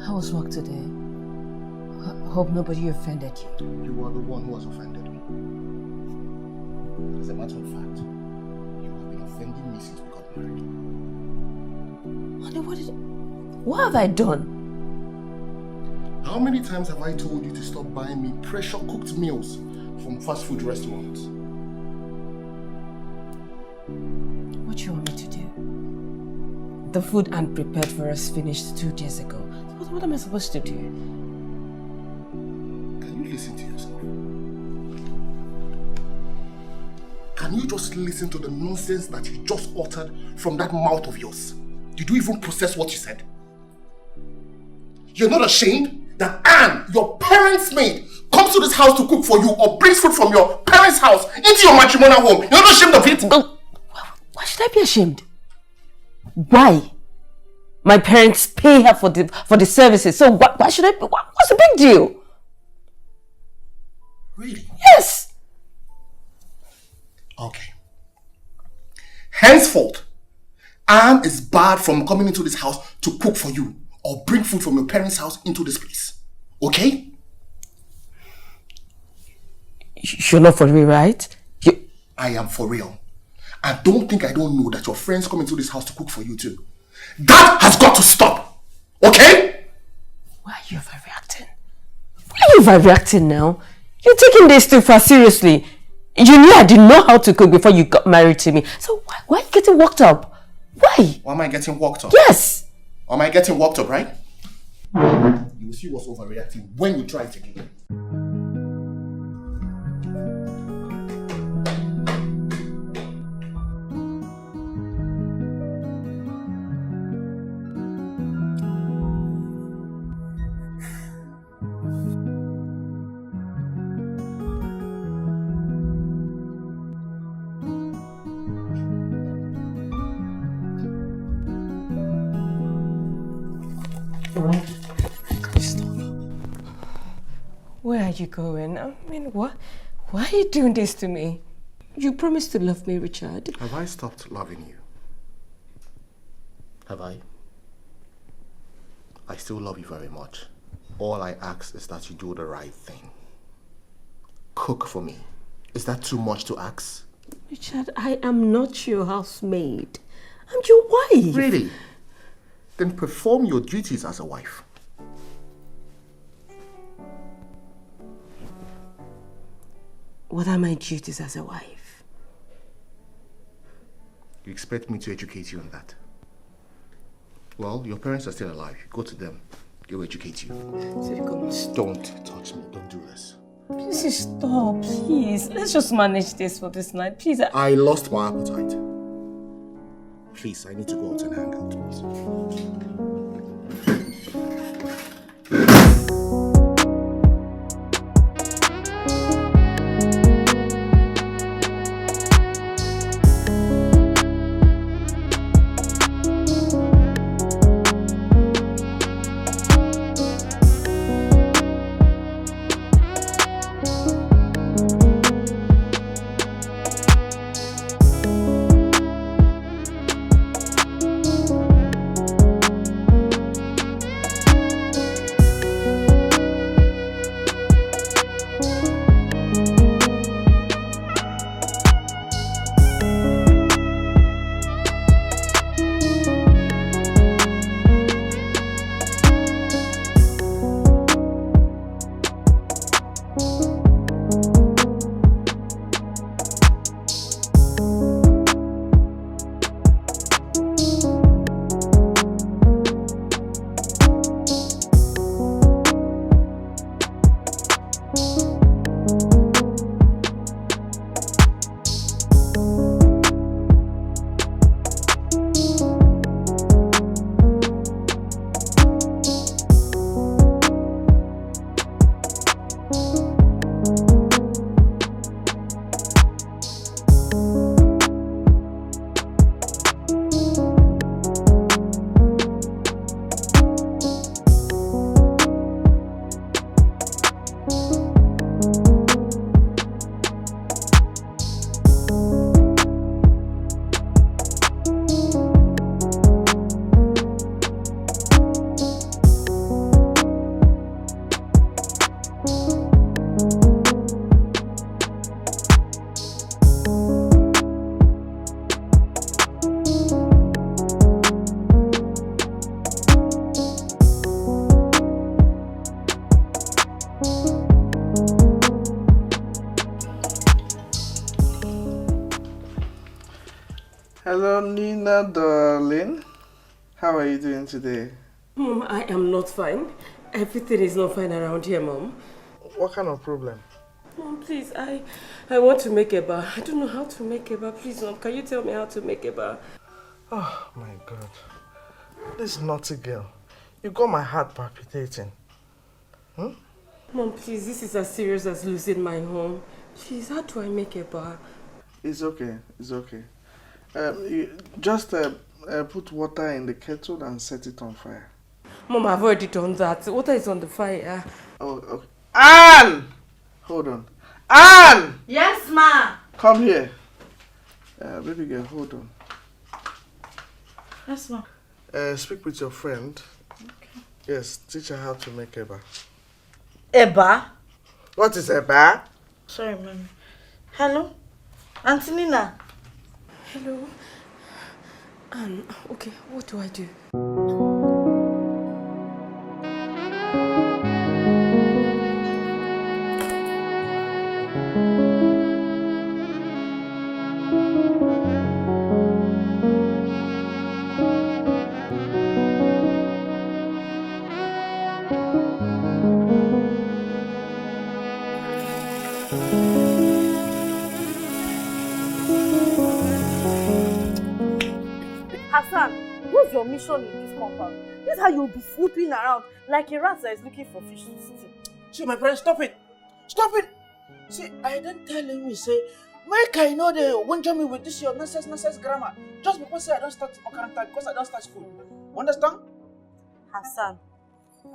How was work today? Hope nobody offended you. You are the one who has offended me. As a matter of fact, you have been offending me since we got married. Honey, what have I done? How many times have I told you to stop buying me pressure cooked meals from fast food restaurants? What do you want me to do? The food Aunt prepared for us finished 2 days ago. What am I supposed to do? Can you listen to yourself? Can you just listen to the nonsense that you just uttered from that mouth of yours? Did you even process what you said? You're not ashamed that Anne, your parents' maid, comes to this house to cook for you or brings food from your parents' house into your matrimonial home? You're not ashamed of it? Why should I be ashamed? Why? My parents pay her for the services, so why should I be? What's the big deal? Really? Yes! Okay. Henceforth, Anne is barred from coming into this house to cook for you or bring food from your parents' house into this place. Okay? You're not for real, right? I am for real. And don't think I don't know that your friends come into this house to cook for you too. That has got to stop. Okay? Why are you overreacting? Why are you overreacting now? You're taking this too far seriously. You knew I didn't know how to cook before you got married to me. So why are you getting worked up? Why? Why am I getting worked up? Yes. Or am I getting worked up, right? You will see what's overreacting when you try it again. Where are you going? I mean, what? Why are you doing this to me? You promised to love me, Richard. Have I stopped loving you? Have I? I still love you very much. All I ask is that you do the right thing. Cook for me. Is that too much to ask? Richard, I am not your housemaid. I'm your wife. Really? Then perform your duties as a wife. What are my duties as a wife? You expect me to educate you on that? Well, your parents are still alive. Go to them. They'll educate you. Don't touch me. Don't do this. Please stop, please. Let's just manage this for this night. Please. I lost my appetite. Please, I need to go out and hang out, please. Hello, Nina, darling. How are you doing today? Mom, I am not fine. Everything is not fine around here, Mom. What kind of problem? Mom, please, I want to make a bar. I don't know how to make a bar. Please, Mom, can you tell me how to make a bar? Oh, my God. This naughty girl. You got my heart palpitating. Mom, please, this is as serious as losing my home. Please, how do I make a bar? It's okay. It's okay. You just put water in the kettle and set it on fire. Mom, I've already done that. Water is on the fire. Oh, okay. Anne! Hold on. Anne! Yes, ma. Come here. Baby girl, hold on. Yes, ma. Speak with your friend. Okay. Yes, teach her how to make eba. Eba? What is eba? Sorry, ma'am. Hello? Auntie Nina? Hello? Okay, what do I do? Hassan, what's your mission in this compound? This is how you'll be snooping around like a rat that is looking for fish to steal. See, my friend, stop it. Stop it. See, I don't tell him, say, make I know they won't join me with this your nonsense grammar. Just because say I don't start Okaranta, because I don't start school. Understand? Hassan,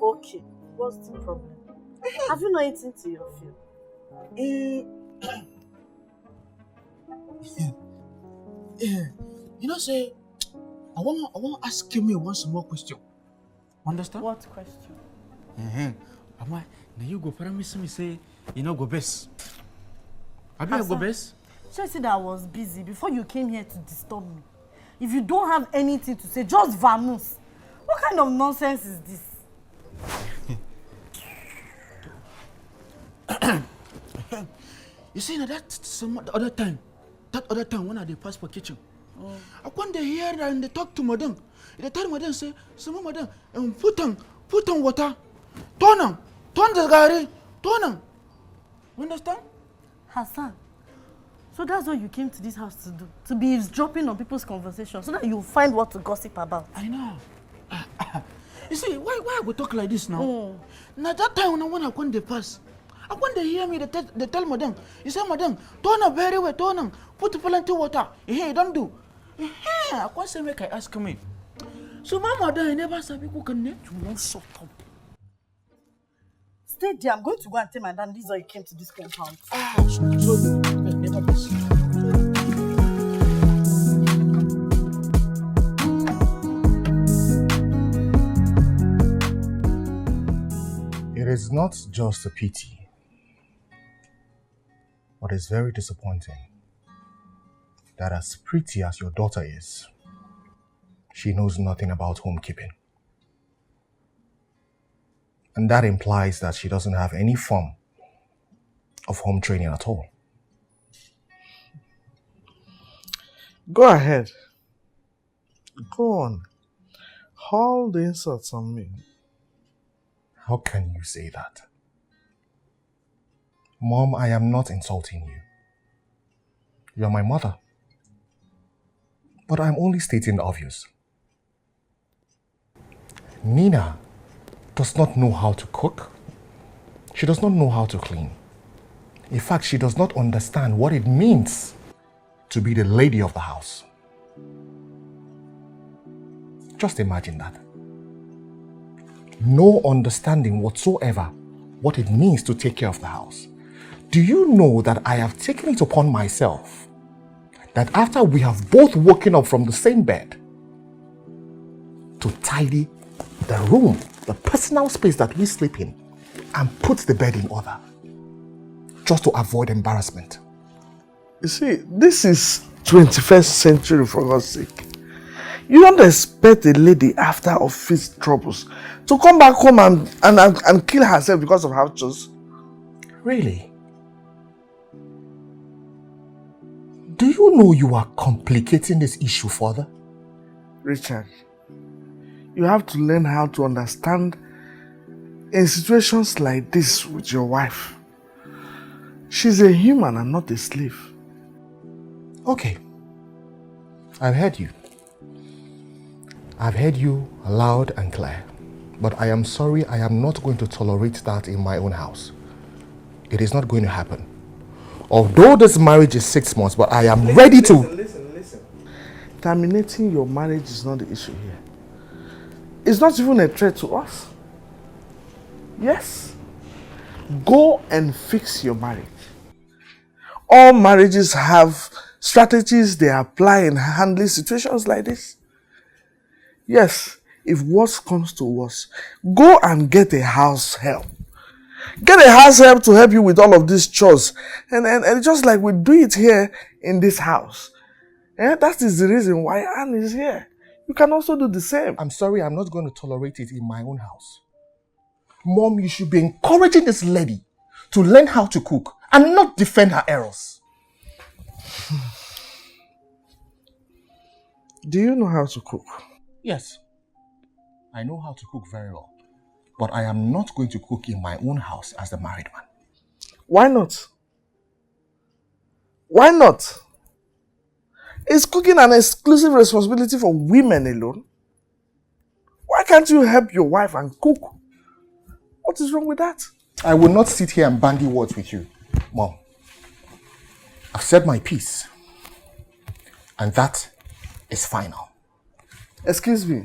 okay, what's the problem? Have you not eaten to your fill? You know, say, I want to ask you one small question. Understand? What question? Now you go promise me say you know go best. Have you go best? So I said I was busy before you came here to disturb me. If you don't have anything to say, just vamoose. What kind of nonsense is this? You see, now that other time when I dey pass for kitchen, I when they hear and they talk to madam, they tell madam say, "Some madam, put on water, turn the gari, turn on." Understand? Hassan, so that's what you came to this house to do? To be eavesdropping on people's conversations so that you'll find what to gossip about? I know. You see, why I go talk like this now? Now that time when I when they pass, I when they hear me, they tell madam, you say, "Madam, turn up very well, turn on, put plenty water." Hey, don't do. I can't say make I ask me. So my mother never said people can net you won't shut up. Stay there. I'm going to go and tell my dad this is why you came to this compound. So never miss. It is not just a pity, but it's very disappointing that as pretty as your daughter is, she knows nothing about homekeeping. And that implies that she doesn't have any form of home training at all. Go ahead. Go on. Haul the insults on me. How can you say that? Mom, I am not insulting you. You're my mother. But I'm only stating the obvious. Nina does not know how to cook. She does not know how to clean. In fact, she does not understand what it means to be the lady of the house. Just imagine that. No understanding whatsoever what it means to take care of the house. Do you know that I have taken it upon myself that after we have both woken up from the same bed to tidy the room, the personal space that we sleep in, and put the bed in order, just to avoid embarrassment? You see, this is 21st century, for God's sake. You don't expect a lady after office troubles to come back home and kill herself because of house chores. Really? Do you know you are complicating this issue further? Richard, you have to learn how to understand in situations like this with your wife. She's a human and not a slave. Okay. I've heard you. I've heard you loud and clear. But I am sorry, I am not going to tolerate that in my own house. It is not going to happen. Although this marriage is 6 months, but I am ready to... Listen. Terminating your marriage is not the issue here. It's not even a threat to us. Yes. Go and fix your marriage. All marriages have strategies they apply in handling situations like this. Yes, if worse comes to worse, go and get a house help. Get a house help to help you with all of these chores. And just like we do it here in this house. That is the reason why Anne is here. You can also do the same. I'm sorry, I'm not going to tolerate it in my own house. Mom, you should be encouraging this lady to learn how to cook and not defend her errors. Do you know how to cook? Yes, I know how to cook very well. But I am not going to cook in my own house as the married man. Why not? Why not? Is cooking an exclusive responsibility for women alone? Why can't you help your wife and cook? What is wrong with that? I will not sit here and bandy words with you, Mom. I've said my piece. And that is final. Excuse me.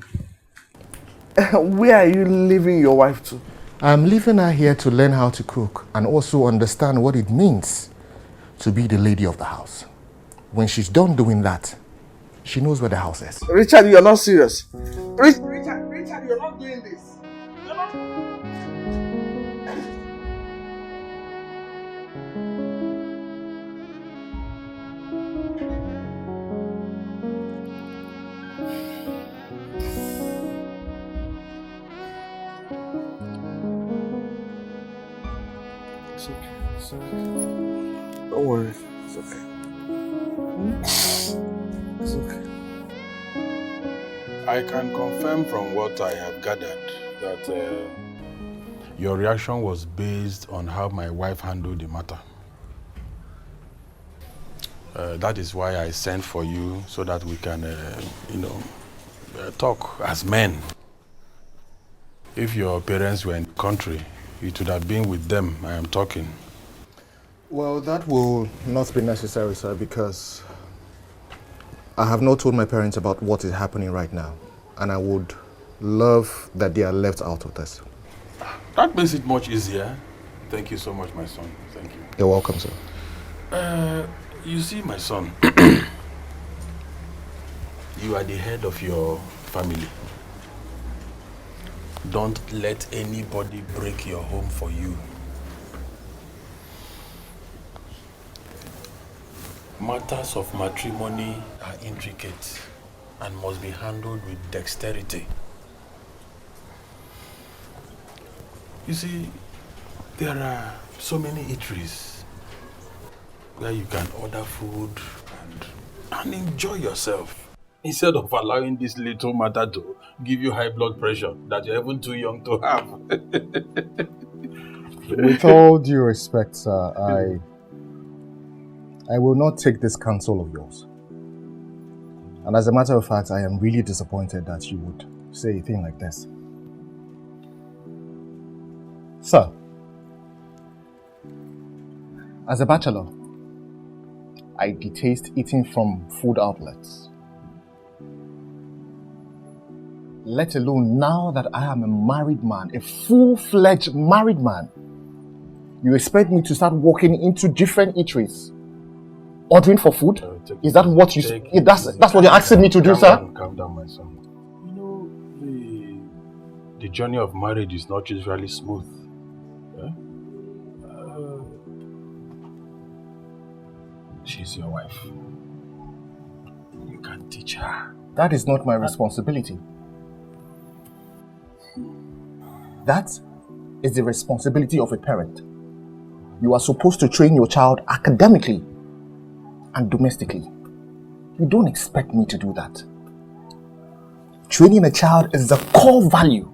Where are you leaving your wife to? I'm leaving her here to learn how to cook and also understand what it means to be the lady of the house. When she's done doing that, she knows where the house is. Richard, you're not serious. Richard, you're not doing this. You're not... It's okay. It's okay. Don't worry. It's okay. It's okay. I can confirm from what I have gathered that your reaction was based on how my wife handled the matter. That is why I sent for you so that we can, talk as men. If your parents were in the country, it would have been with them I am talking. Well, that will not be necessary, sir, because I have not told my parents about what is happening right now. And I would love that they are left out of this. That makes it much easier. Thank you so much, my son. Thank you. You're welcome, sir. You see, my son, you are the head of your family. Don't let anybody break your home for you. Matters of matrimony are intricate and must be handled with dexterity. You see, there are so many eateries where you can order food and enjoy yourself, instead of allowing this little matter to give you high blood pressure that you're even too young to have. With all due respect, sir, I will not take this counsel of yours. And as a matter of fact, I am really disappointed that you would say a thing like this. Sir, as a bachelor, I detest eating from food outlets. Let alone now that I am a married man, a full-fledged married man. You expect me to start walking into different eateries, ordering for food? Is that what you... That's what you're asking me to do, sir? Calm down, my son. You know, the journey of marriage is not usually smooth. Yeah? She's your wife. You can teach her. That is not my responsibility. That is the responsibility of a parent. You are supposed to train your child academically and domestically. You don't expect me to do that. Training a child is the core value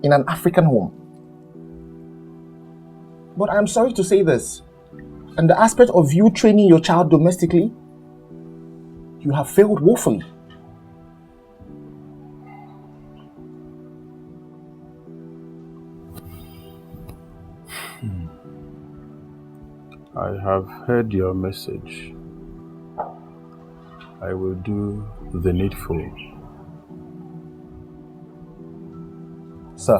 in an African home. But I'm sorry to say this. In the aspect of you training your child domestically, you have failed woefully. I have heard your message. I will do the needful. Sir,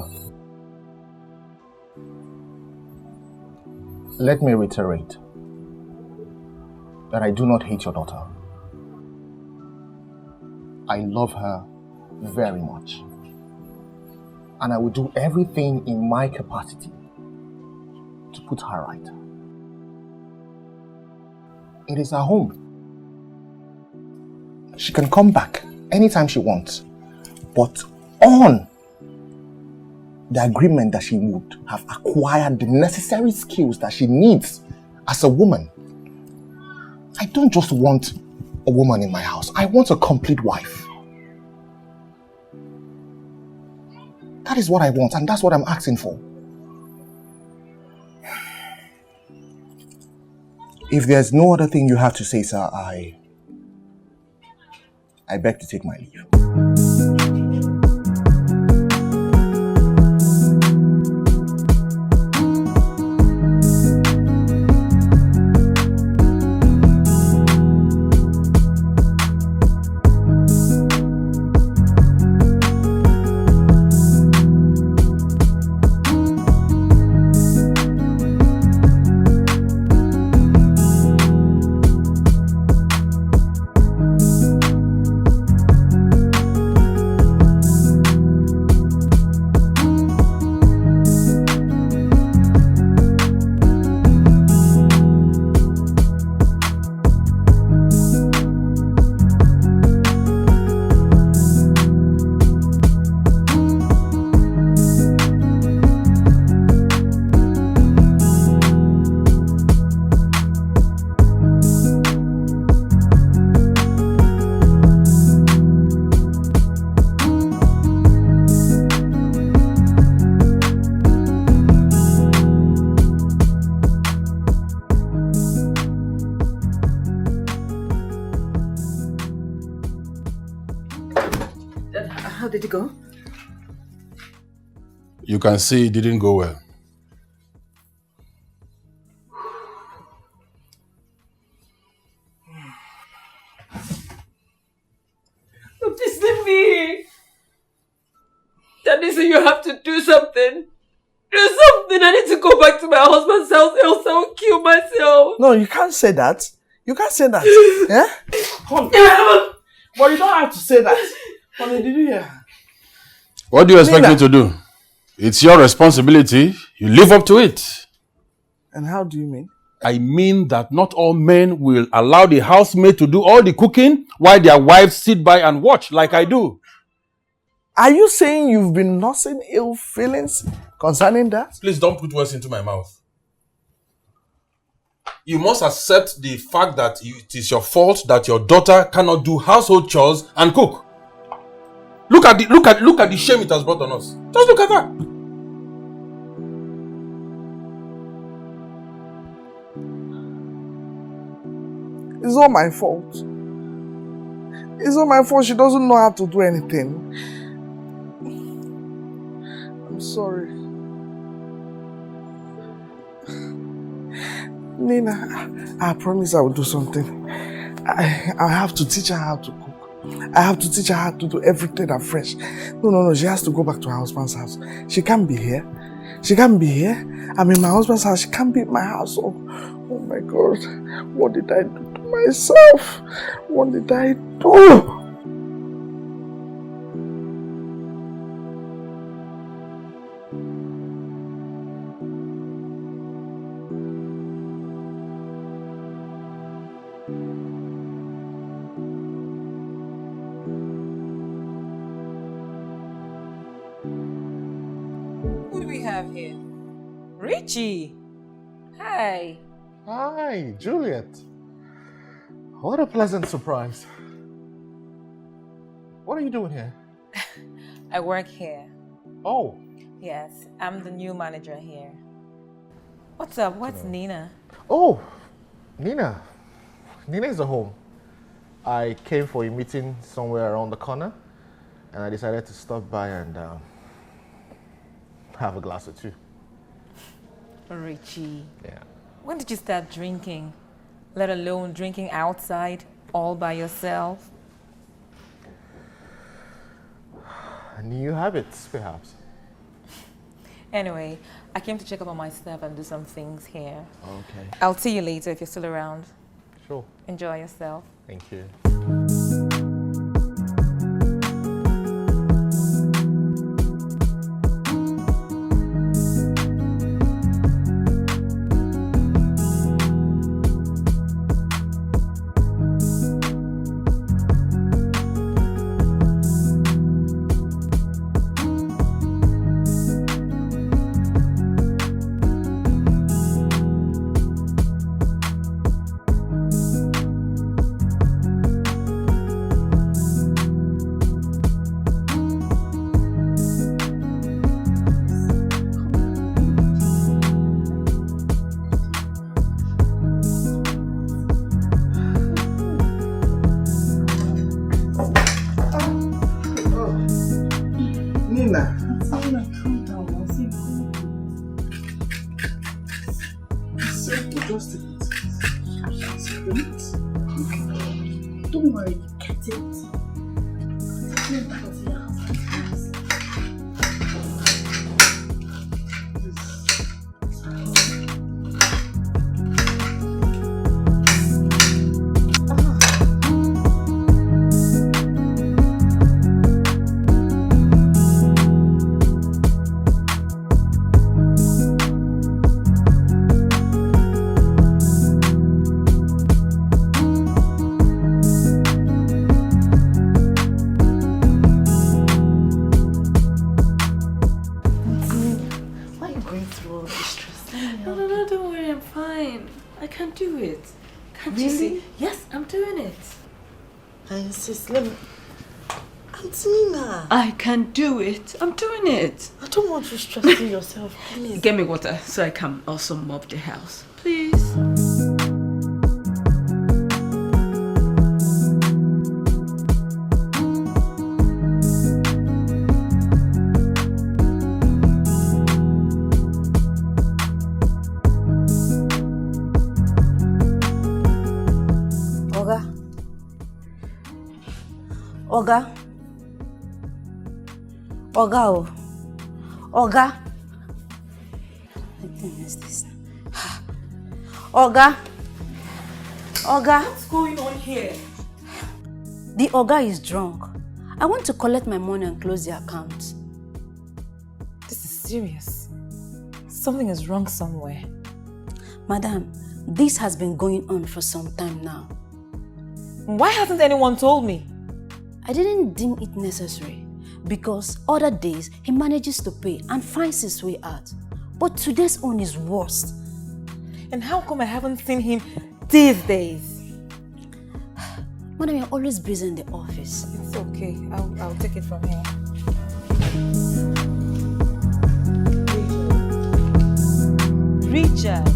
let me reiterate that I do not hate your daughter. I love her very much. And I will do everything in my capacity to put her right. It is her home. She can come back anytime she wants. But on the agreement that she would have acquired the necessary skills that she needs as a woman. I don't just want a woman in my house. I want a complete wife. That is what I want, and that's what I'm asking for. If there's no other thing you have to say, sir, I beg to take my leave. How did it go? You can see it didn't go well. Please leave me. Daddy said you have to do something. Do something. I need to go back to my husband's house, else I will kill myself. No, you can't say that. You can't say that. Yeah? Honey. But you don't have to say that. Honey, did you hear? What do you expect me to do? It's your responsibility. You live up to it. And how do you mean? I mean that not all men will allow the housemaid to do all the cooking while their wives sit by and watch like I do. Are you saying you've been nursing ill feelings concerning that? Please don't put words into my mouth. You must accept the fact that it is your fault that your daughter cannot do household chores and cook. Look at the shame it has brought on us. Just look at that. It's not my fault. It's not my fault. She doesn't know how to do anything. I'm sorry. Nina, I promise I will do something. I have to teach her how to cook. I have to teach her how to do everything afresh. No. She has to go back to her husband's house. She can't be here. She can't be here. I'm in my husband's house. She can't be in my house. Oh my God. What did I do to myself? What did I do? Have here? Richie! Hi! Hi, Juliet. What a pleasant surprise. What are you doing here? I work here. Oh. Yes, I'm the new manager here. What's up? What's Nina? Oh, Nina. Nina is at home. I came for a meeting somewhere around the corner and I decided to stop by and have a glass or two. Richie. Yeah. When did you start drinking? Let alone drinking outside all by yourself? New habits, perhaps. Anyway, I came to check up on my stuff and do some things here. Okay. I'll see you later if you're still around. Sure. Enjoy yourself. Thank you. Just take it. Don't worry, get it. Take me back to your house. I can do it. I'm doing it. I don't want you stressing yourself, please. Get me water so I can also mop the house. Please. Oga. Oga. Oga. What is this? Oga. Oga. What's going on here? The Oga is drunk. I want to collect my money and close the account. This is serious. Something is wrong somewhere. Madam, this has been going on for some time now. Why hasn't anyone told me? I didn't deem it necessary because other days he manages to pay and finds his way out. But today's own is worst. And how come I haven't seen him these days? Madam, you're always busy in the office. It's okay. I'll take it from here. Richard.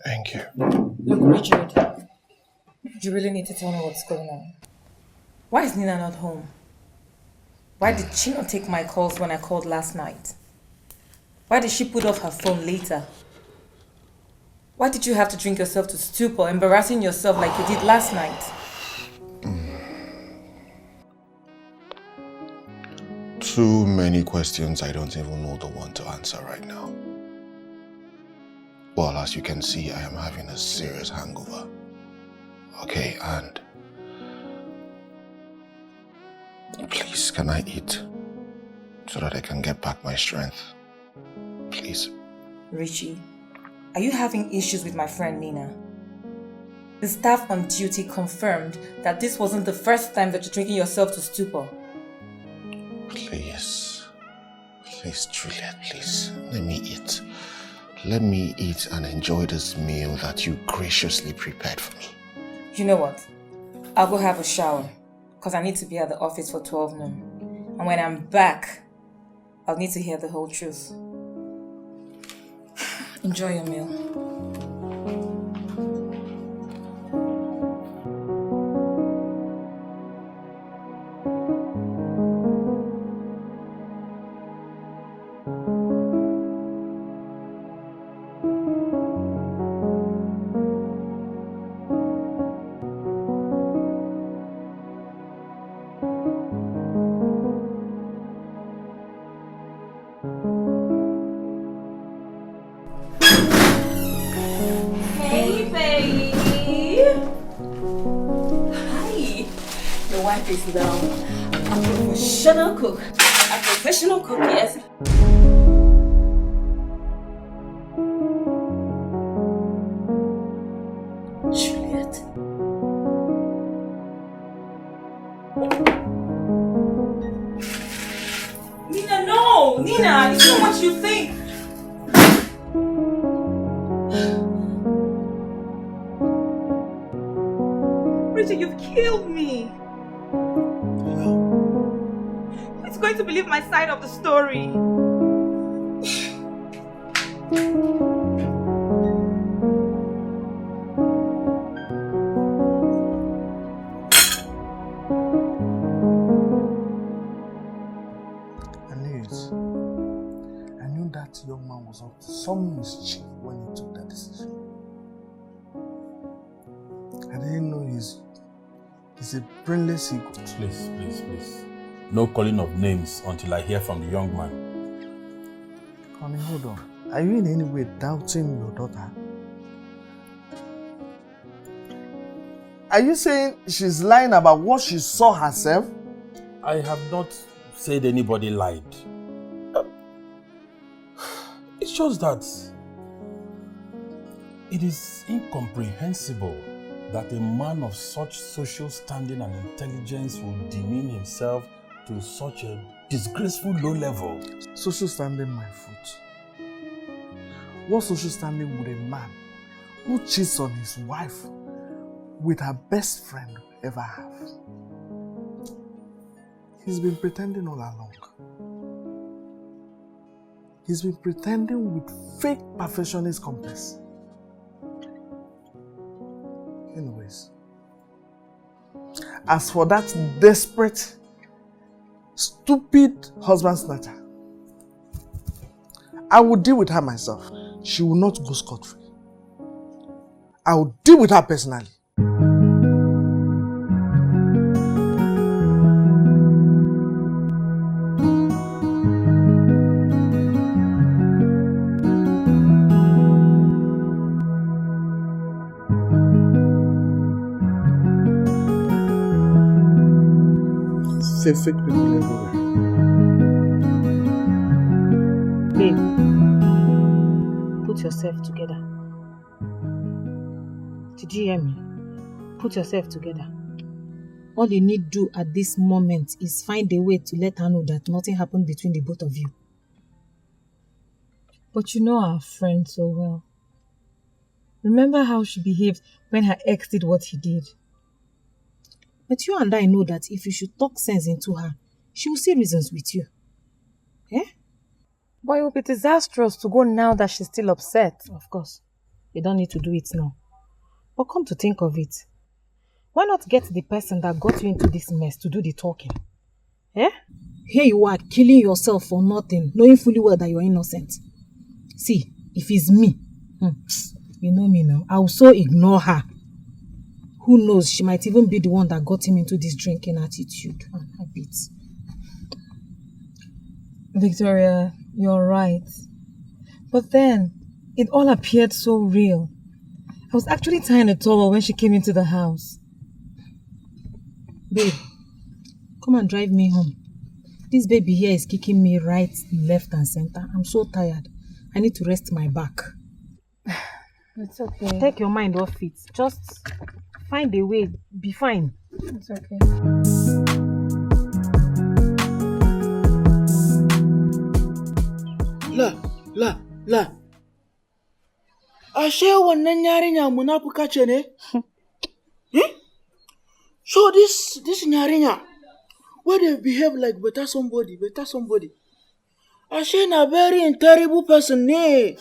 Thank you. Look, Richard, you really need to tell me what's going on. Why is Nina not home? Why did she not take my calls when I called last night? Why did she put off her phone later? Why did you have to drink yourself to stupor, embarrassing yourself like you did last night? Too many questions I don't even know the one to answer right now. Well, as you can see, I am having a serious hangover. Okay, and please, can I eat so that I can get back my strength? Please. Richie, are you having issues with my friend Nina? The staff on duty confirmed that this wasn't the first time that you're drinking yourself to stupor. Please, Juliet, please, let me eat. Let me eat and enjoy this meal that you graciously prepared for me. You know what? I'll go have a shower, because I need to be at the office for 12 noon. And when I'm back, I'll need to hear the whole truth. Enjoy your meal. Is now a professional cook. A professional cook, yes. Juliet. Nina, no! Nina, it's not what you think. Richard, you've killed me. Who's going to believe my side of the story? I knew it. I knew that young man was up to some mischief when he took that decision. I didn't know he's a brainless ego. Please. No calling of names until I hear from the young man. Honey, hold on. Are you in any way doubting your daughter? Are you saying she's lying about what she saw herself? I have not said anybody lied. It's just that it is incomprehensible that a man of such social standing and intelligence would demean himself to such a disgraceful low level. Social standing, my foot. What social standing would a man who cheats on his wife with her best friend ever have? He's been pretending all along. He's been pretending with fake perfectionist complex. Anyways, as for that desperate, stupid husband snatcher, I will deal with her myself. She will not go scot-free. I will deal with her personally. Fake people everywhere. Babe, put yourself together. Did you hear me? Put yourself together. All you need to do at this moment is find a way to let her know that nothing happened between the both of you. But you know our friend so well. Remember how she behaved when her ex did what he did? But you and I know that if you should talk sense into her, she will see reasons with you. Eh? But it will be disastrous to go now that she's still upset. Of course. You don't need to do it now. But come to think of it, why not get the person that got you into this mess to do the talking? Eh? Here you are killing yourself for nothing, knowing fully well that you're innocent. See, if it's me, you know me now, I will so ignore her. Who knows, she might even be the one that got him into this drinking attitude and habits. Victoria, you're right. But then, it all appeared so real. I was actually tying a towel when she came into the house. Babe, come and drive me home. This baby here is kicking me right, left and center. I'm so tired. I need to rest my back. It's okay. Take your mind off it. Just find a way. Be fine. It's okay. La. Ashe wannan yarinya munafuka ce ne? So this yarinya, where they behave like better somebody. Ashe na very terrible person ne.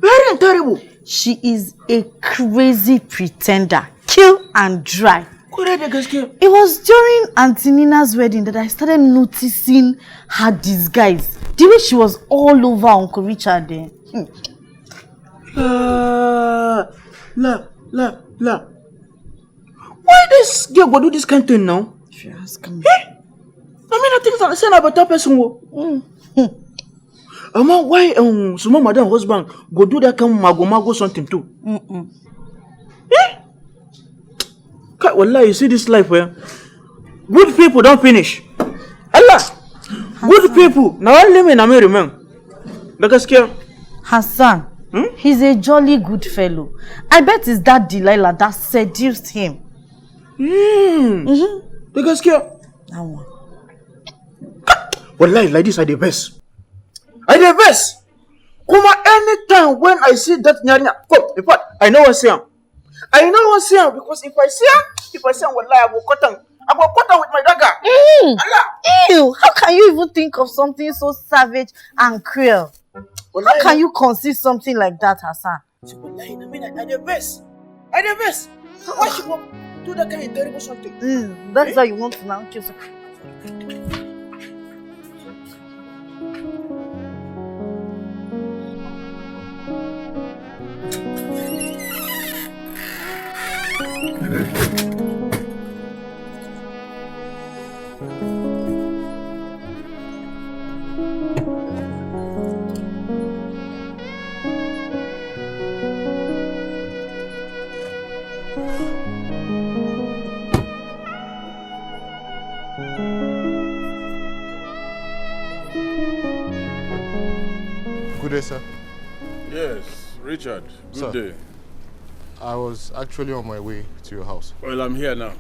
Very terrible. She is a crazy pretender. Kill and dry. It was during Auntie Nina's wedding that I started noticing her disguise. The way she was all over Uncle Richard there. La. Why this girl go do this kind of thing now? If you ask me. I think that say na better person. Why small madam husband go do that kind of mago something too? Wallahi, you see this life where good people don't finish. Allah, good people now only me na me remain. Hassan, he's a jolly good fellow. I bet it's that Delilah that seduced him. That one. Wallahi, like this are the best. Kuma anytime when I see that nyanya, in fact, I know what's here. Because if I see him, wallahi, I will cut him with my dagger. Allah. Ew, how can you even think of something so savage and cruel? How can you conceive something like that, Hassan? Wallahi, I mean, I the best. Why she go do that kind of terrible something? That's how you want to now kill someone. Good day, sir. Yes, Richard. Good day. I was actually on my way to your house. Well, I'm here now.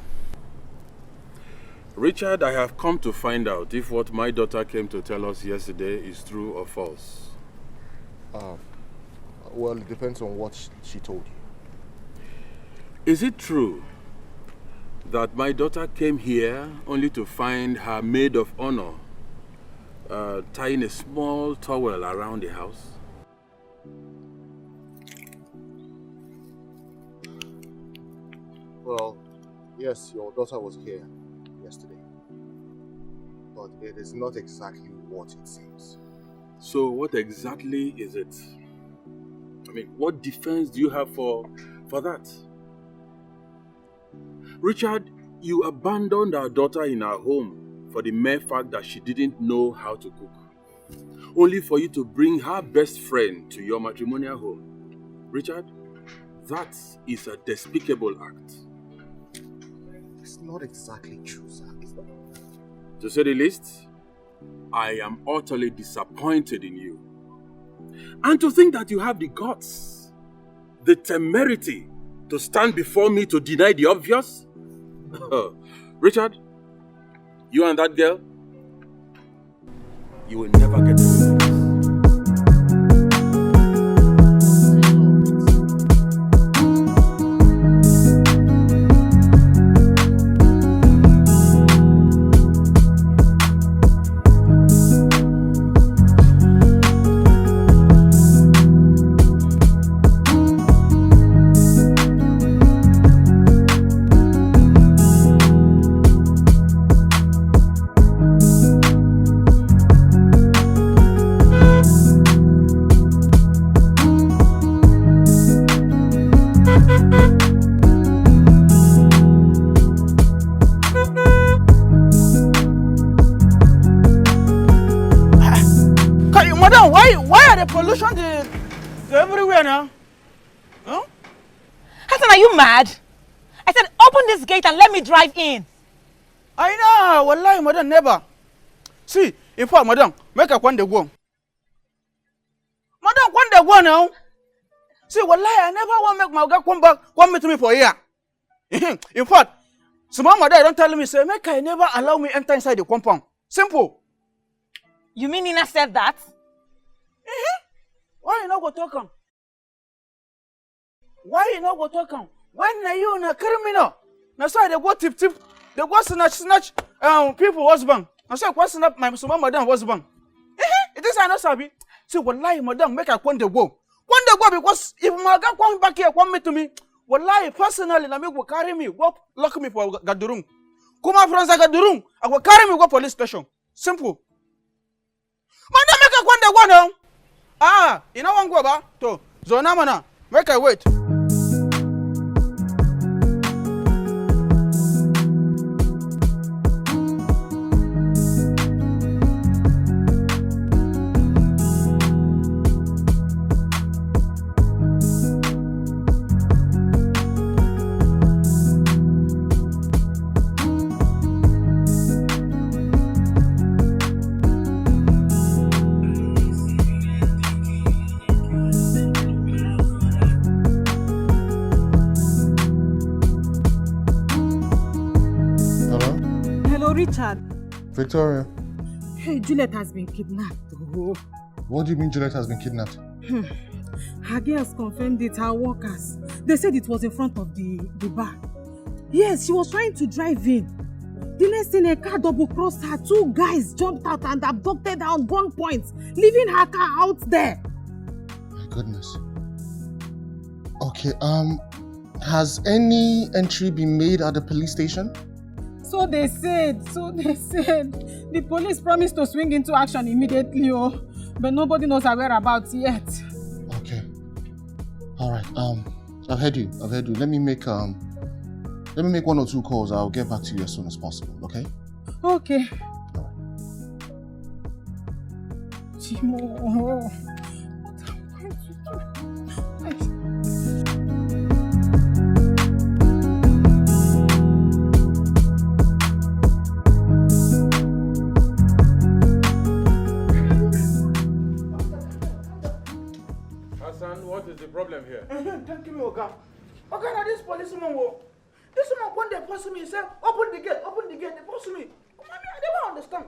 Richard, I have come to find out if what my daughter came to tell us yesterday is true or false. Well, it depends on what she told you. Is it true that my daughter came here only to find her maid of honor tying a small towel around the house? Well, yes, your daughter was here yesterday. But it is not exactly what it seems. So what exactly is it? I mean, what defense do you have for that? Richard, you abandoned our daughter in our home for the mere fact that she didn't know how to cook. Only for you to bring her best friend to your matrimonial home. Richard, that is a despicable act. It's not exactly true, sir. It's not. To say the least, I am utterly disappointed in you. And to think that you have the guts, the temerity to stand before me to deny the obvious? Richard, you and that girl, you will never get away with this. Madam, why are the pollution everywhere now? Huh? Hassan, are you mad? I said, open this gate and let me drive in. I know, wallahi, madam, never. See, in fact, madam, make a one day go. Madam, one day go now. See, wallahi, I never want to make my girl come back, come meet me for a year. In fact, some mother don't tell me, say, make I never allow me enter inside the compound. Simple. You mean Nina said that? Why you not go talk am? Why you not go talk am? When are you a criminal? Now so they go tip, they go snatch people husband. Now so I snap my madam husband. It is I not sabi. See, wallahi, madam, make I come the go. Come the go because if my girl come back here, come meet to me. Wallahi, personally, na me go carry me, go lock me for Gadurung. Come my friends at Gadurung, I go carry me go police station. Simple. Madam, make I come the go now. Ah, you know one go ba? To zona mana, make I wait. Victoria. Hey, Juliet has been kidnapped. Oh. What do you mean Juliet has been kidnapped? Her girls confirmed it, her workers. They said it was in front of the bar. Yes, she was trying to drive in. The next thing, a car double crossed her. 2 guys jumped out and abducted her on gunpoint, leaving her car out there. My goodness. Okay, has any entry been made at the police station? So they said. The police promised to swing into action immediately, but nobody knows her whereabouts yet. Okay. Alright, I've heard you. Let me make 1 or 2 calls. I'll get back to you as soon as possible, okay? Okay. Alright. Chimo, what am I going to do? What is the problem here? Thank you, Oga. Oga, now this policeman this woman when they force me, he said, open the gate, they force me. I never understand.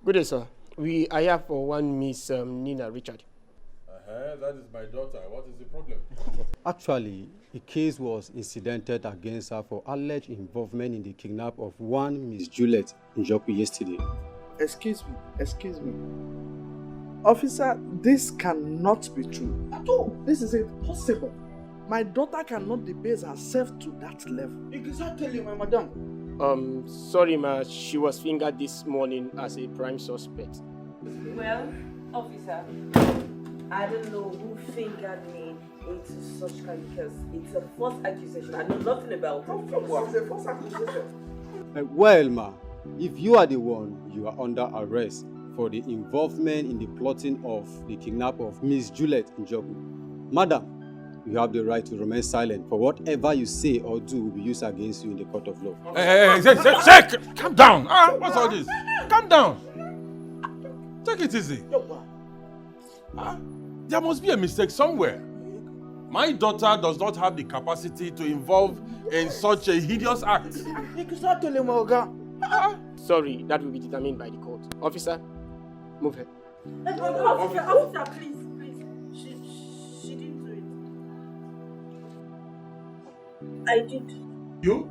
Good day, sir. I have for one Miss Nina Richard. That is my daughter. What is the problem? Actually, the case was incidented against her for alleged involvement in the kidnap of one Miss Juliet Njoku yesterday. Excuse me. Officer, this cannot be true. At all. This is impossible. My daughter cannot debase herself to that level. Exactly, my madam. Sorry, ma. She was fingered this morning as a prime suspect. Well, officer, I don't know who fingered me into such kind because it's a false accusation. I know nothing about it. It's a false accusation. Well, ma, if you are the one, you are under arrest for the involvement in the plotting of the kidnap of Miss Juliet Njoku. Madam, you have the right to remain silent, for whatever you say or do will be used against you in the court of law. Hey, calm down. What's all this? Calm down. Take it easy. There must be a mistake somewhere. My daughter does not have the capacity to involve in such a hideous act. Sorry, that will be determined by the court. Officer, move her. Officer, please. She didn't do it. I did. You?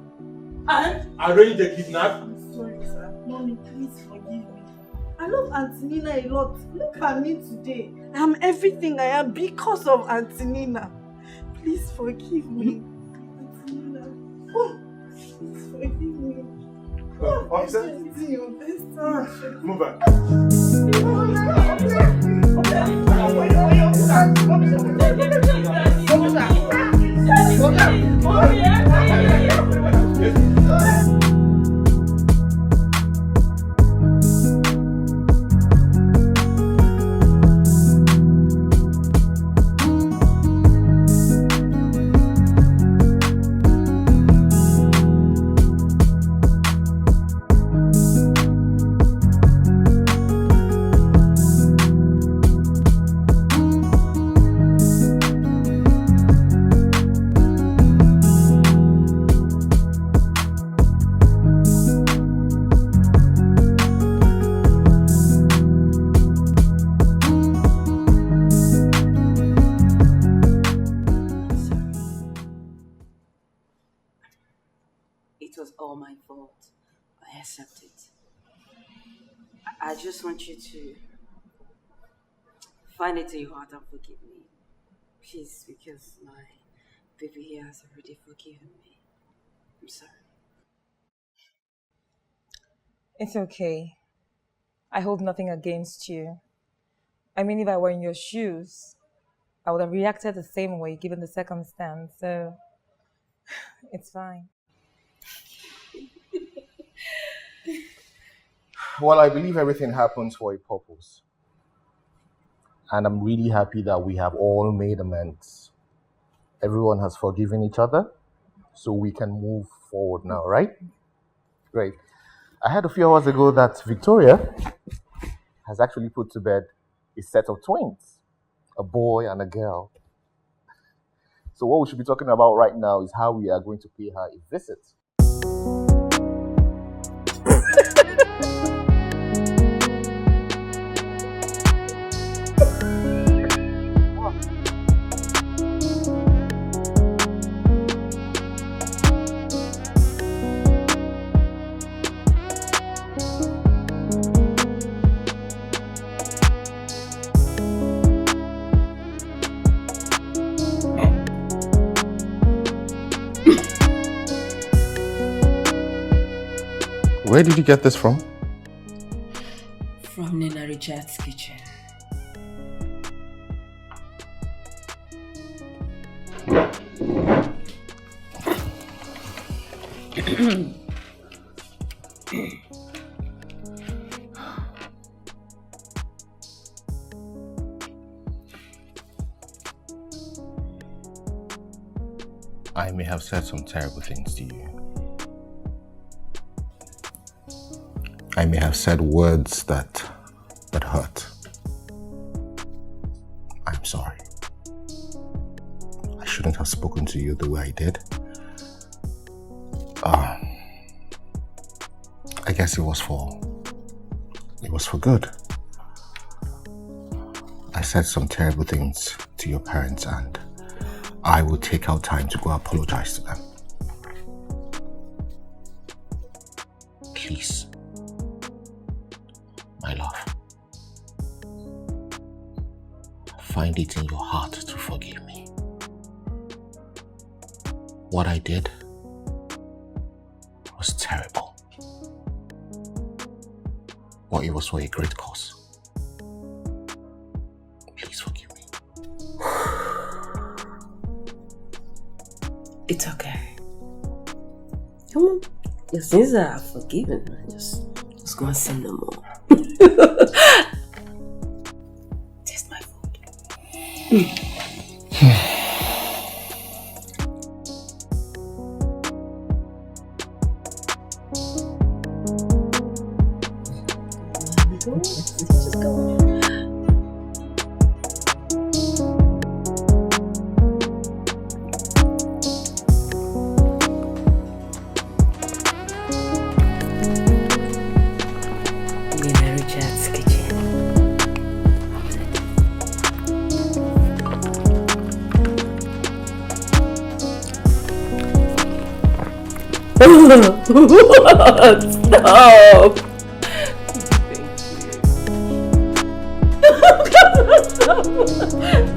And? Arrange the kidnap? I'm sorry, sir. Mommy, please forgive me. I love Auntie Nina a lot. Look at me today. I'm everything I am because of Auntie Nina. Please forgive me. Auntie Nina. Oh, please forgive me. Officer? Move her. accept it. I just want you to find it in your heart and forgive me. Please, because my baby here has already forgiven me. I'm sorry. It's okay. I hold nothing against you. I mean, if I were in your shoes, I would have reacted the same way given the circumstance, so it's fine. Well, I believe everything happens for a purpose. And I'm really happy that we have all made amends. Everyone has forgiven each other, so we can move forward now, right? Great. I heard a few hours ago that Victoria has actually put to bed a set of twins, a boy and a girl. So what we should be talking about right now is how we are going to pay her a visit. Where did you get this from? From Nina Richard's kitchen. I may have said some terrible things to you. I may have said words that hurt. I'm sorry. I shouldn't have spoken to you the way I did. I guess it was for good. I said some terrible things to your parents, and I will take out time to go apologize to them. Please, my love, find it in your heart to forgive me. What I did was terrible, but it was for a great cause. Please forgive me. It's okay. Come on. Your sins are forgiven. Just go and sin no more. Taste my food. Just go. Stop! Thank you.